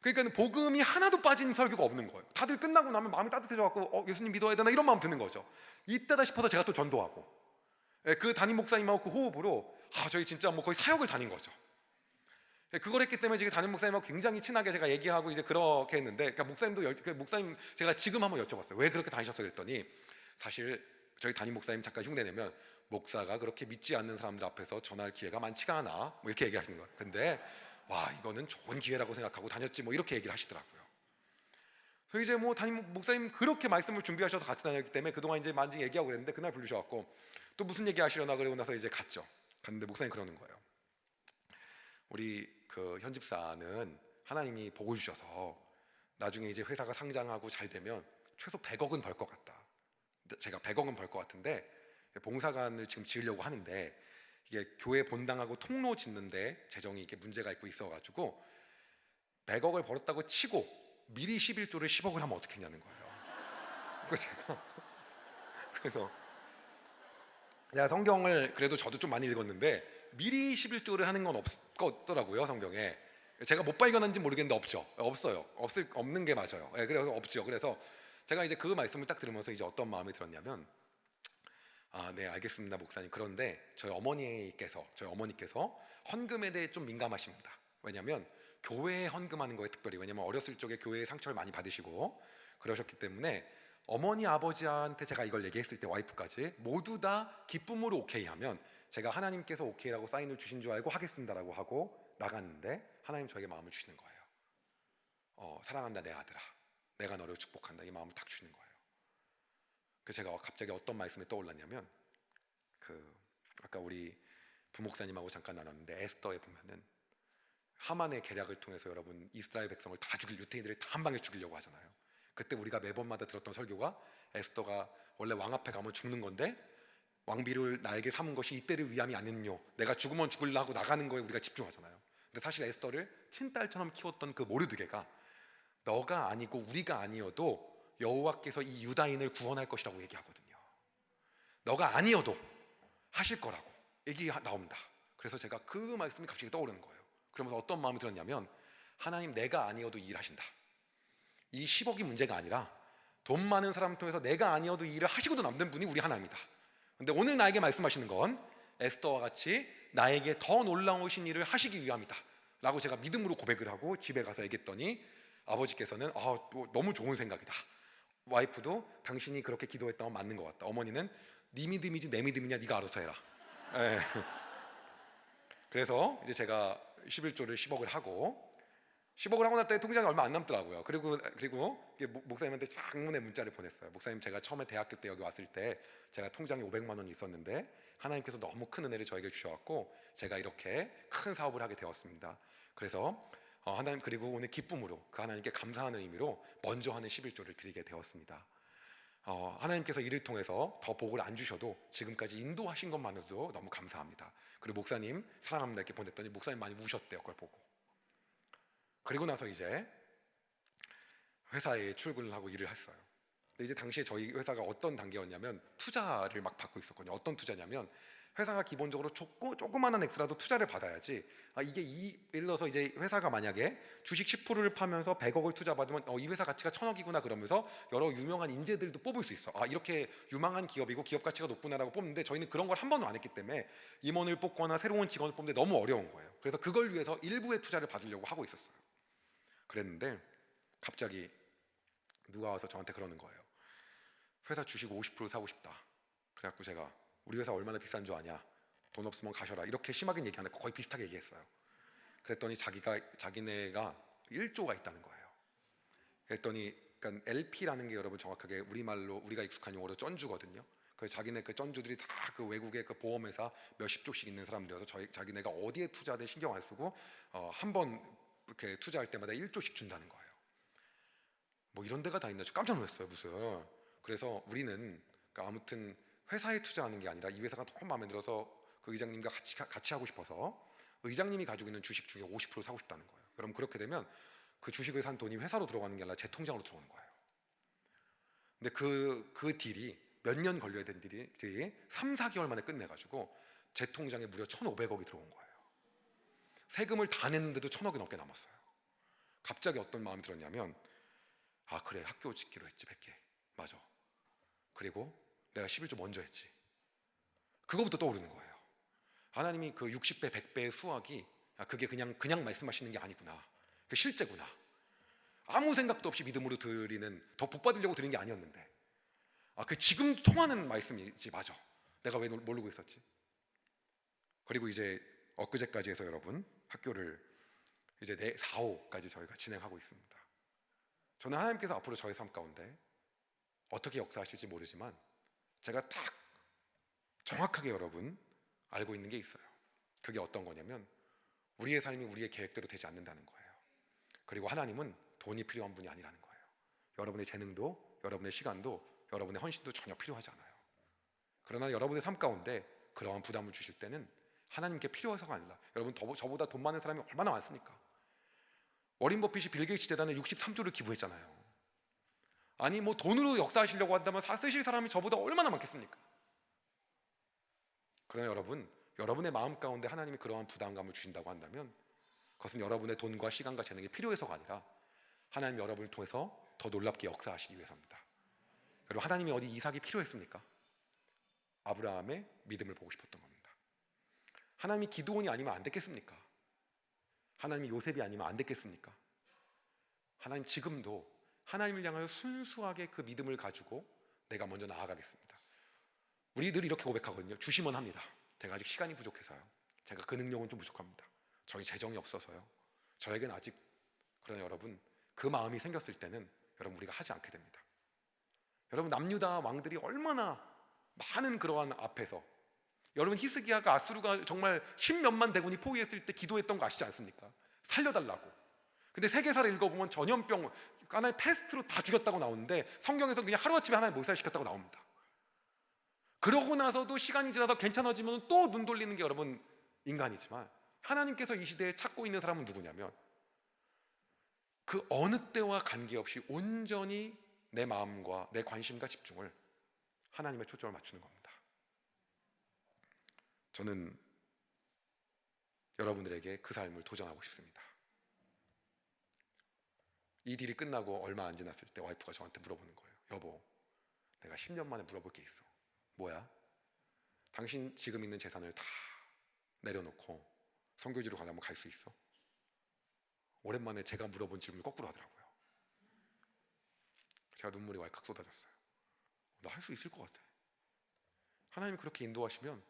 그러니까 복음이 하나도 빠진 설교가 없는 거예요. 다들 끝나고 나면 마음이 따뜻해져갖고 예수님 믿어야 되나 이런 마음 드는 거죠. 이때다 싶어서 제가 또 전도하고 그 담임 목사님하고 그 호흡으로 저희 진짜 뭐 거의 사역을 다닌 거죠. 그걸 했기 때문에 지금 담임 목사님하고 굉장히 친하게 제가 얘기하고 이제 그렇게 했는데, 그러니까 목사님 제가 지금 한번 여쭤봤어요. 왜 그렇게 다니셨어요? 그랬더니 사실 저희 담임 목사님 잠깐 흉내 내면 목사가 그렇게 믿지 않는 사람들 앞에서 전할 기회가 많지가 않아. 뭐 이렇게 얘기하시는 거예요. 근데 와 이거는 좋은 기회라고 생각하고 다녔지 뭐 이렇게 얘기를 하시더라고요. 그래서 이제 뭐 담임 목사님 그렇게 말씀을 준비하셔서 같이 다녔기 때문에 그동안 이제 많이 얘기하고 그랬는데 그날 부르셔갖고 또 무슨 얘기 하시려나 그러고 나서 이제 갔죠. 갔는데 목사님 그러는 거예요. 우리 그 현집사는 하나님이 복을 주셔서 나중에 이제 회사가 상장하고 잘 되면 최소 100억은 벌 것 같다. 제가 100억은 벌 것 같은데 봉사관을 지금 지으려고 하는데 이게 교회 본당하고 통로 짓는데 재정이 이게 문제가 있고 있어가지고 100억을 벌었다고 치고 미리 11조를 10억을 하면 어떻겠냐는 거예요. 그래서 제가 성경을 그래도 저도 좀 많이 읽었는데 미리 11조를 하는 건 없더라고요 성경에. 제가 못 발견한지 모르겠는데 없어요. 없는 게 맞아요. 그래서 없죠. 그래서 제가 이제 그 말씀을 딱 들으면서 이제 어떤 마음이 들었냐면 네 알겠습니다 목사님. 그런데 저희 어머니께서 헌금에 대해 좀 민감하십니다. 왜냐하면 교회에 헌금하는 거에 특별히, 왜냐하면 어렸을 적에 교회에 상처를 많이 받으시고 그러셨기 때문에 어머니 아버지한테 제가 이걸 얘기했을 때 와이프까지 모두 다 기쁨으로 오케이 하면 제가 하나님께서 오케이라고 사인을 주신 줄 알고 하겠습니다라고 하고 나갔는데 하나님 저에게 마음을 주시는 거예요. 사랑한다 내 아들아, 내가 너를 축복한다, 이 마음을 딱 주시는 거예요. 그래서 제가 갑자기 어떤 말씀이 떠올랐냐면 아까 우리 부목사님하고 잠깐 나눴는데 에스더에 보면은 하만의 계략을 통해서 여러분 이스라엘 백성을 다 유태인들을 다 한 방에 죽이려고 하잖아요. 그때 우리가 매번마다 들었던 설교가 에스더가 원래 왕 앞에 가면 죽는 건데 왕비를 나에게 삼은 것이 이때를 위함이 아니뇨, 내가 죽으면 죽을라 하고 나가는 거에 우리가 집중하잖아요. 근데 사실 에스더를 친딸처럼 키웠던 그 모르드게가 너가 아니고 우리가 아니어도 여호와께서 이 유다인을 구원할 것이라고 얘기하거든요. 너가 아니어도 하실 거라고 얘기 나옵니다. 그래서 제가 그 말씀이 갑자기 떠오르는 거예요. 그러면서 어떤 마음이 들었냐면 하나님 내가 아니어도 이 일 하신다. 이 10억이 문제가 아니라 돈 많은 사람 통해서 내가 아니어도 이 일을 하시고도 남는 분이 우리 하나님이다. 근데 오늘 나에게 말씀하시는 건 에스더와 같이 나에게 더 놀라우신 일을 하시기 위함이다 라고 제가 믿음으로 고백을 하고 집에 가서 얘기했더니 아버지께서는 너무 좋은 생각이다. 와이프도 당신이 그렇게 기도했다면 맞는 것 같다. 어머니는 네 믿음이지 내 믿음이냐 네가 알아서 해라. 그래서 이제 제가 11조를 10억을 하고 10억을 하고 났더니 통장에 얼마 안 남더라고요. 그리고 목사님한테 장문의 문자를 보냈어요. 목사님 제가 처음에 대학교 때 여기 왔을 때 제가 통장에 500만 원이 있었는데 하나님께서 너무 큰 은혜를 저에게 주셔갖고 제가 이렇게 큰 사업을 하게 되었습니다. 그래서 하나님 그리고 오늘 기쁨으로 그 하나님께 감사하는 의미로 먼저 하는 11조를 드리게 되었습니다. 하나님께서 이를 통해서 더 복을 안 주셔도 지금까지 인도하신 것만으로도 너무 감사합니다. 그리고 목사님 사랑합니다 이렇게 보냈더니 목사님 많이 우셨대요. 그걸 보고. 그리고 나서 이제 회사에 출근을 하고 일을 했어요. 근데 이제 당시에 저희 회사가 어떤 단계였냐면 투자를 막 받고 있었거든요. 어떤 투자냐면 회사가 기본적으로 조그마한 액수라도 투자를 받아야지. 이게 예를 들어서 이제 회사가 만약에 주식 10%를 파면서 100억을 투자받으면 이 회사 가치가 1000억이구나 그러면서 여러 유명한 인재들도 뽑을 수 있어. 이렇게 유망한 기업이고 기업 가치가 높구나라고 뽑는데 저희는 그런 걸 한 번도 안 했기 때문에 임원을 뽑거나 새로운 직원을 뽑는데 너무 어려운 거예요. 그래서 그걸 위해서 일부의 투자를 받으려고 하고 있었어요. 그랬는데 갑자기 누가 와서 저한테 그러는 거예요. 회사 주식 50% 사고 싶다. 그래갖고 제가 우리 회사 얼마나 비싼 줄 아냐? 돈 없으면 가셔라. 이렇게 심하게 얘기 안 했고 거의 비슷하게 얘기했어요. 그랬더니 자기네가 1조가 있다는 거예요. 그랬더니 그러니까 LP라는 게 여러분 정확하게 우리말로 우리가 익숙한 용어로 쩐주거든요. 그래서 자기네 그 쩐주들이 다 그 외국의 그 보험회사 몇십 조씩 있는 사람들이어서 자기네가 어디에 투자하든 신경 안 쓰고 한 번 이렇게 투자할 때마다 1조씩 준다는 거예요. 뭐 이런 데가 다 있나? 저 깜짝 놀랐어요. 무슨. 그래서 우리는 그러니까 아무튼 회사에 투자하는 게 아니라 이 회사가 너무 마음에 들어서 그 의장님과 같이 하고 싶어서 의장님이 가지고 있는 주식 중에 50% 사고 싶다는 거예요. 여러분 그렇게 되면 그 주식을 산 돈이 회사로 들어가는 게 아니라 제 통장으로 들어오는 거예요. 근데 그 딜이 몇 년 걸려야 된 딜이 3, 4개월 만에 끝내가지고 제 통장에 무려 1,500억이 들어온 거예요. 세금을 다 냈는데도 1,000억이 넘게 남았어요. 갑자기 어떤 마음이 들었냐면 그래 학교 짓기로 했지 100개 맞아. 그리고 내가 11조 먼저 했지. 그거부터 떠오르는 거예요. 하나님이 그 60배 100배의 수확이 그게 그냥 말씀하시는 게 아니구나. 그 실제구나. 아무 생각도 없이 믿음으로 드리는 더 복 받으려고 드린 게 아니었는데 그 지금 통하는 말씀이지. 맞아. 내가 왜 모르고 있었지. 그리고 이제 엊그제까지 해서 여러분 학교를 이제 4호까지 저희가 진행하고 있습니다. 저는 하나님께서 앞으로 저의 삶 가운데 어떻게 역사하실지 모르지만 제가 딱 정확하게 여러분 알고 있는 게 있어요. 그게 어떤 거냐면 우리의 삶이 우리의 계획대로 되지 않는다는 거예요. 그리고 하나님은 돈이 필요한 분이 아니라는 거예요. 여러분의 재능도 여러분의 시간도 여러분의 헌신도 전혀 필요하지 않아요. 그러나 여러분의 삶 가운데 그러한 부담을 주실 때는 하나님께 필요해서가 아니라 여러분 저보다 돈 많은 사람이 얼마나 많습니까? 워린 버핏이 빌 게이츠 재단에 63조를 기부했잖아요. 아니 뭐 돈으로 역사하시려고 한다면 쓰실 사람이 저보다 얼마나 많겠습니까? 그러나 여러분의 마음 가운데 하나님이 그러한 부담감을 주신다고 한다면 그것은 여러분의 돈과 시간과 재능이 필요해서가 아니라 하나님 여러분을 통해서 더 놀랍게 역사하시기 위해서입니다. 여러분 하나님이 어디 이삭이 필요했습니까? 아브라함의 믿음을 보고 싶었던 겁니다. 하나님이 기드온이 아니면 안 됐겠습니까? 하나님이 요셉이 아니면 안 됐겠습니까? 하나님 지금도 하나님을 향하여 순수하게 그 믿음을 가지고 내가 먼저 나아가겠습니다. 우리 늘 이렇게 고백하거든요. 주시면 합니다. 제가 아직 시간이 부족해서요. 제가 그 능력은 좀 부족합니다. 저희 재정이 없어서요. 저에겐 아직. 그러나 여러분 그 마음이 생겼을 때는 여러분 우리가 하지 않게 됩니다. 여러분 남유다 왕들이 얼마나 많은 그러한 앞에서 여러분 히스기야가 아수르가 정말 10몇만 대군이 포위했을 때 기도했던 거 아시지 않습니까? 살려달라고. 근데 세계사를 읽어보면 전염병 하나의 패스트로 다 죽였다고 나오는데 성경에서 그냥 하루아침에 하나님 몰살시켰다고 나옵니다. 그러고 나서도 시간이 지나서 괜찮아지면 또 눈 돌리는 게 여러분 인간이지만 하나님께서 이 시대에 찾고 있는 사람은 누구냐면 그 어느 때와 관계없이 온전히 내 마음과 내 관심과 집중을 하나님의 초점을 맞추는 겁니다. 저는 여러분들에게 그 삶을 도전하고 싶습니다. 이 딜이 끝나고 얼마 안 지났을 때 와이프가 저한테 물어보는 거예요. 여보, 내가 10년 만에 물어볼 게 있어. 뭐야? 당신 지금 있는 재산을 다 내려놓고 선교지로 가려면 갈 수 있어? 오랜만에 제가 물어본 질문을 거꾸로 하더라고요. 제가 눈물이 왈칵 쏟아졌어요. 나 할 수 있을 것 같아. 하나님이 그렇게 인도하시면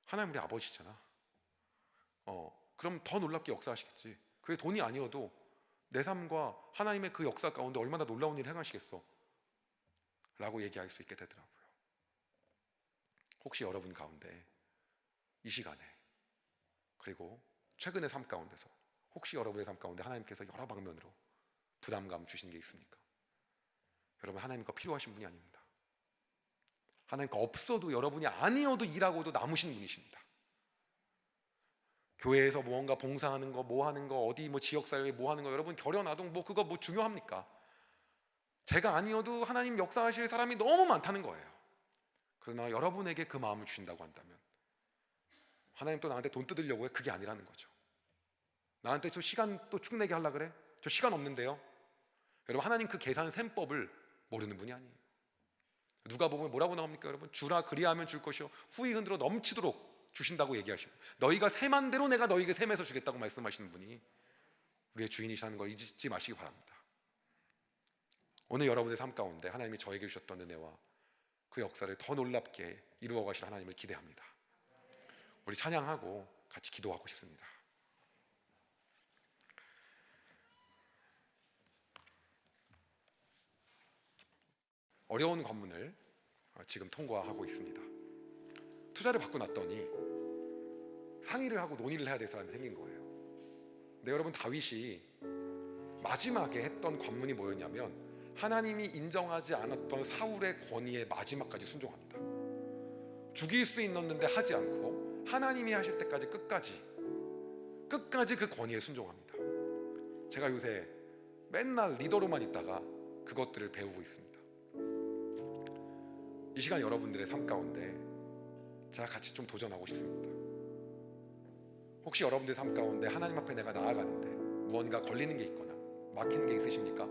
하나님 우리 아버지잖아. 그럼 더 놀랍게 역사하시겠지. 그게 돈이 아니어도 내 삶과 하나님의 그 역사 가운데 얼마나 놀라운 일을 행하시겠어 라고 얘기할 수 있게 되더라고요. 혹시 여러분 가운데 이 시간에 그리고 최근의 삶 가운데서 혹시 여러분의 삶 가운데 하나님께서 여러 방면으로 부담감 주시는 게 있습니까? 여러분 하나님과 필요하신 분이 아닙니다. 하나님과 없어도 여러분이 아니어도 일하고도 남으신 분이십니다. 교회에서 뭔가 봉사하는 거, 뭐 하는 거, 어디 뭐 지역사회에 뭐 하는 거 여러분 결연하동 뭐 그거 뭐 중요합니까? 제가 아니어도 하나님 역사하실 사람이 너무 많다는 거예요. 그러나 여러분에게 그 마음을 주신다고 한다면 하나님 또 나한테 돈 뜯으려고 해? 그게 아니라는 거죠. 나한테 저 시간 또 축내게 하려고 그래? 저 시간 없는데요? 여러분, 하나님 그 계산 셈법을 모르는 분이 아니에요. 누가 보면 뭐라고 나옵니까 여러분? 주라 그리하면 줄 것이요 후이 흔들어 넘치도록 주신다고 얘기하시고, 너희가 셈한 대로 내가 너희에게 셈해서 주겠다고 말씀하시는 분이 우리의 주인이시라는 걸 잊지 마시기 바랍니다. 오늘 여러분의 삶 가운데 하나님이 저에게 주셨던 은혜와 그 역사를 더 놀랍게 이루어 가실 하나님을 기대합니다. 우리 찬양하고 같이 기도하고 싶습니다. 어려운 관문을 지금 통과하고 있습니다. 투자를 받고 났더니 상의를 하고 논의를 해야 될 사람이 생긴 거예요. 근데 여러분, 다윗이 마지막에 했던 관문이 뭐였냐면 하나님이 인정하지 않았던 사울의 권위에 마지막까지 순종합니다. 죽일 수 있었는데 하지 않고 하나님이 하실 때까지 끝까지 그 권위에 순종합니다. 제가 요새 맨날 리더로만 있다가 그것들을 배우고 있습니다. 이 시간 여러분들의 삶 가운데 제가 같이 좀 도전하고 싶습니다. 혹시 여러분들의 삶 가운데 하나님 앞에 내가 나아가는데 무언가 걸리는 게 있거나 막히는 게 있으십니까?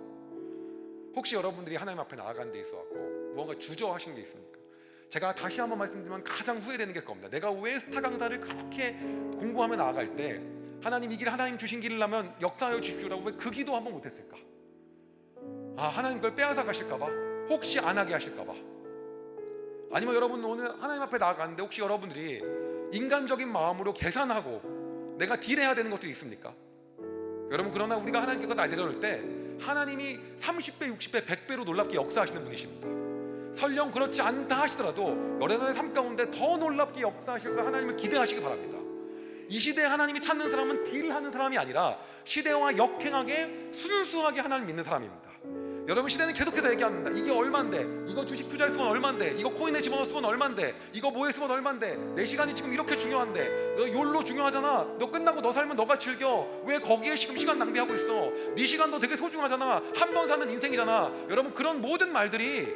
혹시 여러분들이 하나님 앞에 나아가는 데 있어서 무언가 주저하시는 게 있습니까? 제가 다시 한번 말씀드리면 가장 후회되는 게 그겁니다. 내가 왜 스타 강사를 그렇게 공부하며 나아갈 때 하나님 이 길, 하나님 주신 길을 하면 역사하여 주십시오라고 왜 그 기도 한번 못했을까? 하나님 그걸 빼앗아 가실까봐, 혹시 안 하게 하실까봐. 아니면 여러분 오늘 하나님 앞에 나아가는데 혹시 여러분들이 인간적인 마음으로 계산하고 내가 딜해야 되는 것들이 있습니까? 여러분, 그러나 우리가 하나님께 그거 내려올 때 하나님이 30배, 60배, 100배로 놀랍게 역사하시는 분이십니다. 설령 그렇지 않다 하시더라도 여러분의 삶 가운데 더 놀랍게 역사하실 그 하나님을 기대하시기 바랍니다. 이 시대에 하나님이 찾는 사람은 딜하는 사람이 아니라 시대와 역행하게 순수하게 하나님을 믿는 사람입니다. 여러분, 시대는 계속해서 얘기합니다. 이게 얼만데, 이거 주식 투자했으면 얼만데, 이거 코인에 집어넣었으면 얼만데, 이거 뭐에 쓰면 얼만데, 내 시간이 지금 이렇게 중요한데, 너 욜로 중요하잖아, 너 끝나고 너 삶은 너가 즐겨, 왜 거기에 지금 시간 낭비하고 있어, 네 시간도 되게 소중하잖아, 한 번 사는 인생이잖아. 여러분, 그런 모든 말들이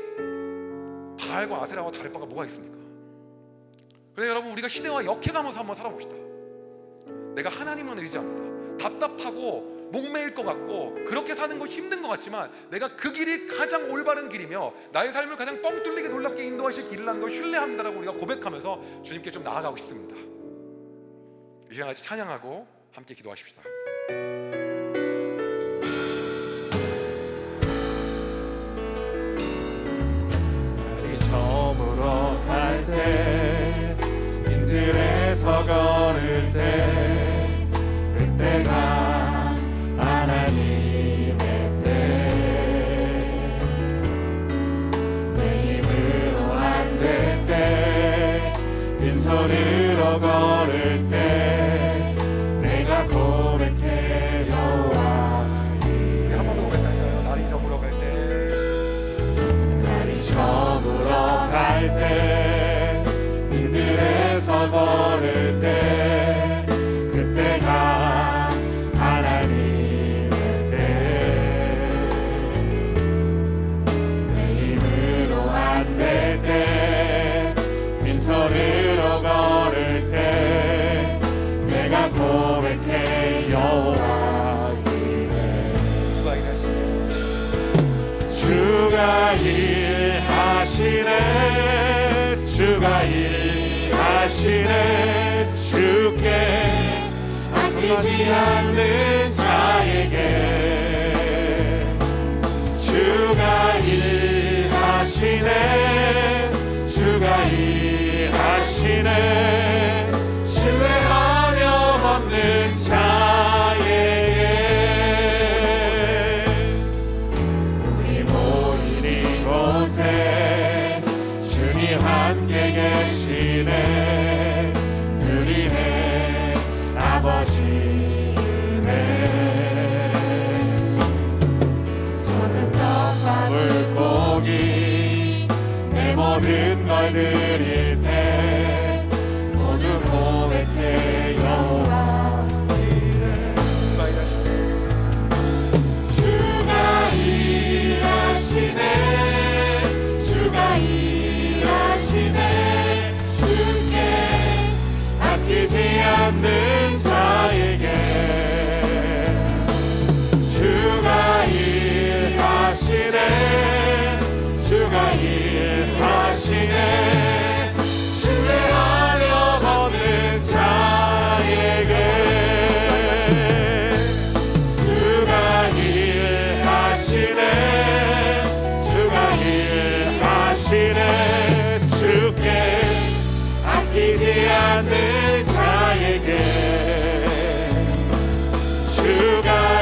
바알과 아세라와 다를 바가 뭐가 있습니까? 그래서 여러분, 우리가 시대와 역행하면서 한번 살아봅시다. 내가 하나님만 의지합니다. 답답하고 목매일 것 같고 그렇게 사는 것이 힘든 것 같지만 내가 그 길이 가장 올바른 길이며 나의 삶을 가장 뻥 뚫리게 놀랍게 인도하실 길이라는 걸 신뢰합니다라고 우리가 고백하면서 주님께 좀 나아가고 싶습니다. 이 시간 같이 찬양하고 함께 기도하십시다. 날이 저물어 갈 때 빈들에서 걸을 때 그때가 하나님의 때, 내 힘으로 안 될 때 빈손으로 걸을 때 내가 고백해 여호와 이래. 한 번 더 고백할까요? 날이 저물어 갈 때, 날이 저물어 갈 때 빈들에서 걸을 때 그때가 하나님의 때, 내 힘으로 안 될 때 빈손으로 걸을 때 내가 고백해 여호와 이래. 주가 일하시네, 주가 일하시네, 주께 아끼지 않는 자에게 주가 일하시네, 주가 일하시네, 신뢰하며 받는 자에게 우리 모인 이곳에 주님 함께 계시네, 누리네 아버지네. 저는 떡과 물고기 내 모든 걸 드릴 때 모두 고백해 여호와 이래. 주가 일하시네,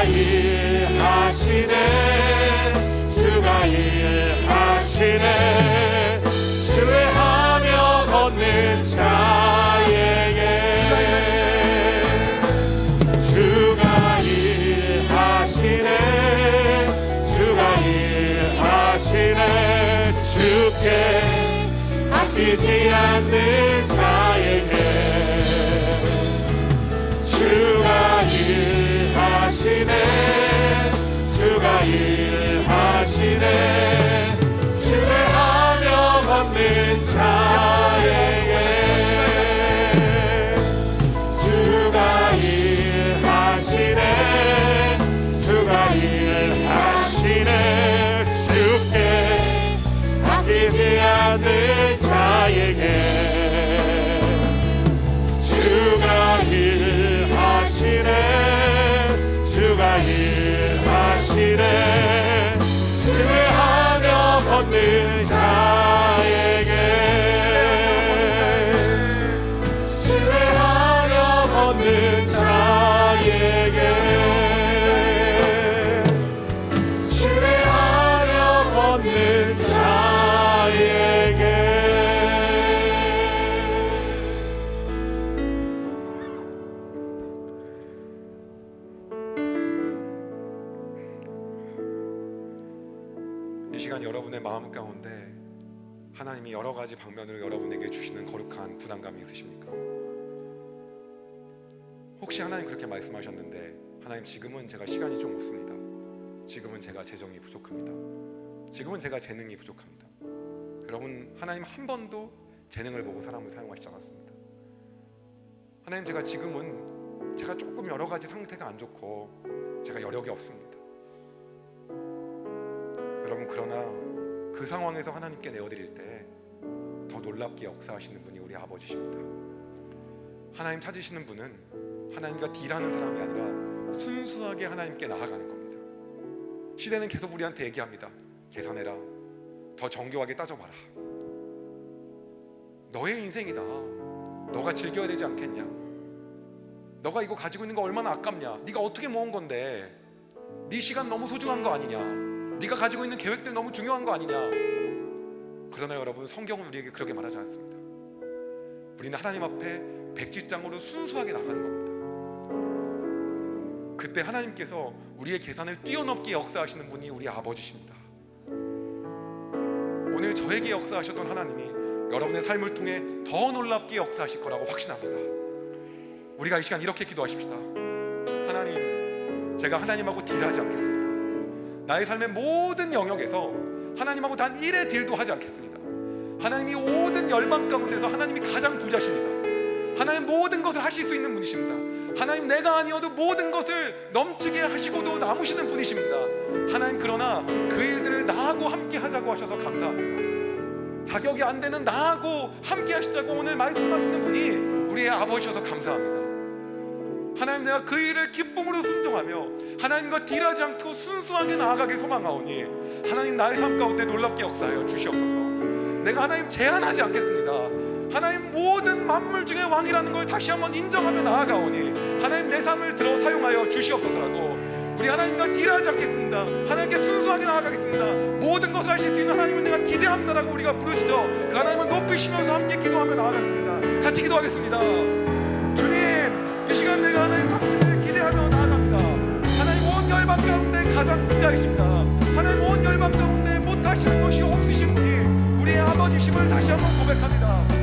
일하시네 주가 일하시네 신뢰하며 걷는 자에게 주가 일하시네 주가 일하시네 주께 아끼지 않는 자에게 주가 일하시네 주가 일하시네 신뢰하며 걷는 자에게 주가 일하시네 주가 일하시네 주께 아끼지 않는 자에게 주가 일하시네 주가 일하시네 신뢰하며 걷는 자에게 신뢰하며 걷는 자에게 신뢰하며 걷는 자에게 이 시간 여러분의 마음 가운데 하나님이 여러 가지 방면으로 여러분에게 주시는 거룩한 부담감이 있으십니까? 혹시 하나님 그렇게 말씀하셨는데 하나님 지금은 제가 시간이 좀 없습니다. 지금은 제가 재정이 부족합니다. 지금은 제가 재능이 부족합니다. 여러분 하나님 한 번도 재능을 보고 사람을 사용하시지 않았습니다. 하나님 제가 지금은 제가 조금 여러 가지 상태가 안 좋고 제가 여력이 없습니다. 여러분 그러나 그 상황에서 하나님께 내어드릴 때 더 놀랍게 역사하시는 분이 우리 아버지십니다. 하나님 찾으시는 분은 하나님과 딜하는 사람이 아니라 순수하게 하나님께 나아가는 겁니다. 시대는 계속 우리한테 얘기합니다. 계산해라. 더 정교하게 따져봐라. 너의 인생이다. 너가 즐겨야 되지 않겠냐? 너가 이거 가지고 있는 거 얼마나 아깝냐? 네가 어떻게 모은 건데? 네 시간 너무 소중한 거 아니냐? 네가 가지고 있는 계획들 너무 중요한 거 아니냐? 그러나 여러분 성경은 우리에게 그렇게 말하지 않습니다. 우리는 하나님 앞에 백지장으로 순수하게 나가는 겁니다. 그때 하나님께서 우리의 계산을 뛰어넘게 역사하시는 분이 우리 아버지십니다. 오늘 저에게 역사하셨던 하나님이 여러분의 삶을 통해 더 놀랍게 역사하실 거라고 확신합니다. 우리가 이 시간 이렇게 기도하십시다. 하나님, 제가 하나님하고 딜하지 않겠습니다. 나의 삶의 모든 영역에서 하나님하고 단 1의 딜도 하지 않겠습니다. 하나님이 모든 열망 가운데서 하나님이 가장 부자십니다. 하나님 모든 것을 하실 수 있는 분이십니다. 하나님 내가 아니어도 모든 것을 넘치게 하시고도 남으시는 분이십니다. 하나님 그러나 그 일들을 나하고 함께 하자고 하셔서 감사합니다. 자격이 안 되는 나하고 함께 하시자고 오늘 말씀하시는 분이 우리의 아버지셔서 감사합니다. 하나님 내가 그 일을 기쁨으로 순종하며 하나님과 딜하지 않고 순수하게 나아가길 소망하오니 하나님 나의 삶 가운데 놀랍게 역사하여 주시옵소서. 내가 하나님 제한하지 않겠습니다. 하나님 모든 만물 중에 왕이라는 걸 다시 한번 인정하며 나아가오니 하나님 내 삶을 들어 사용하여 주시옵소서라고 우리 하나님과 딜하지 않겠습니다. 하나님께 순수하게 나아가겠습니다. 모든 것을 하실 수 있는 하나님을 내가 기대합니다라고 우리가 부르시죠. 그 하나님을 높이시면서 함께 기도하며 나아가겠습니다. 같이 기도하겠습니다. 주님, 이 시간 내가 하나님 당신을 기대하며 나아갑니다. 하나님 온 열방 가운데 가장 부자이십니다. 하나님 온 열방 가운데 못하시는 것이 없으신 분이 우리의 아버지심을 다시 한번 고백합니다.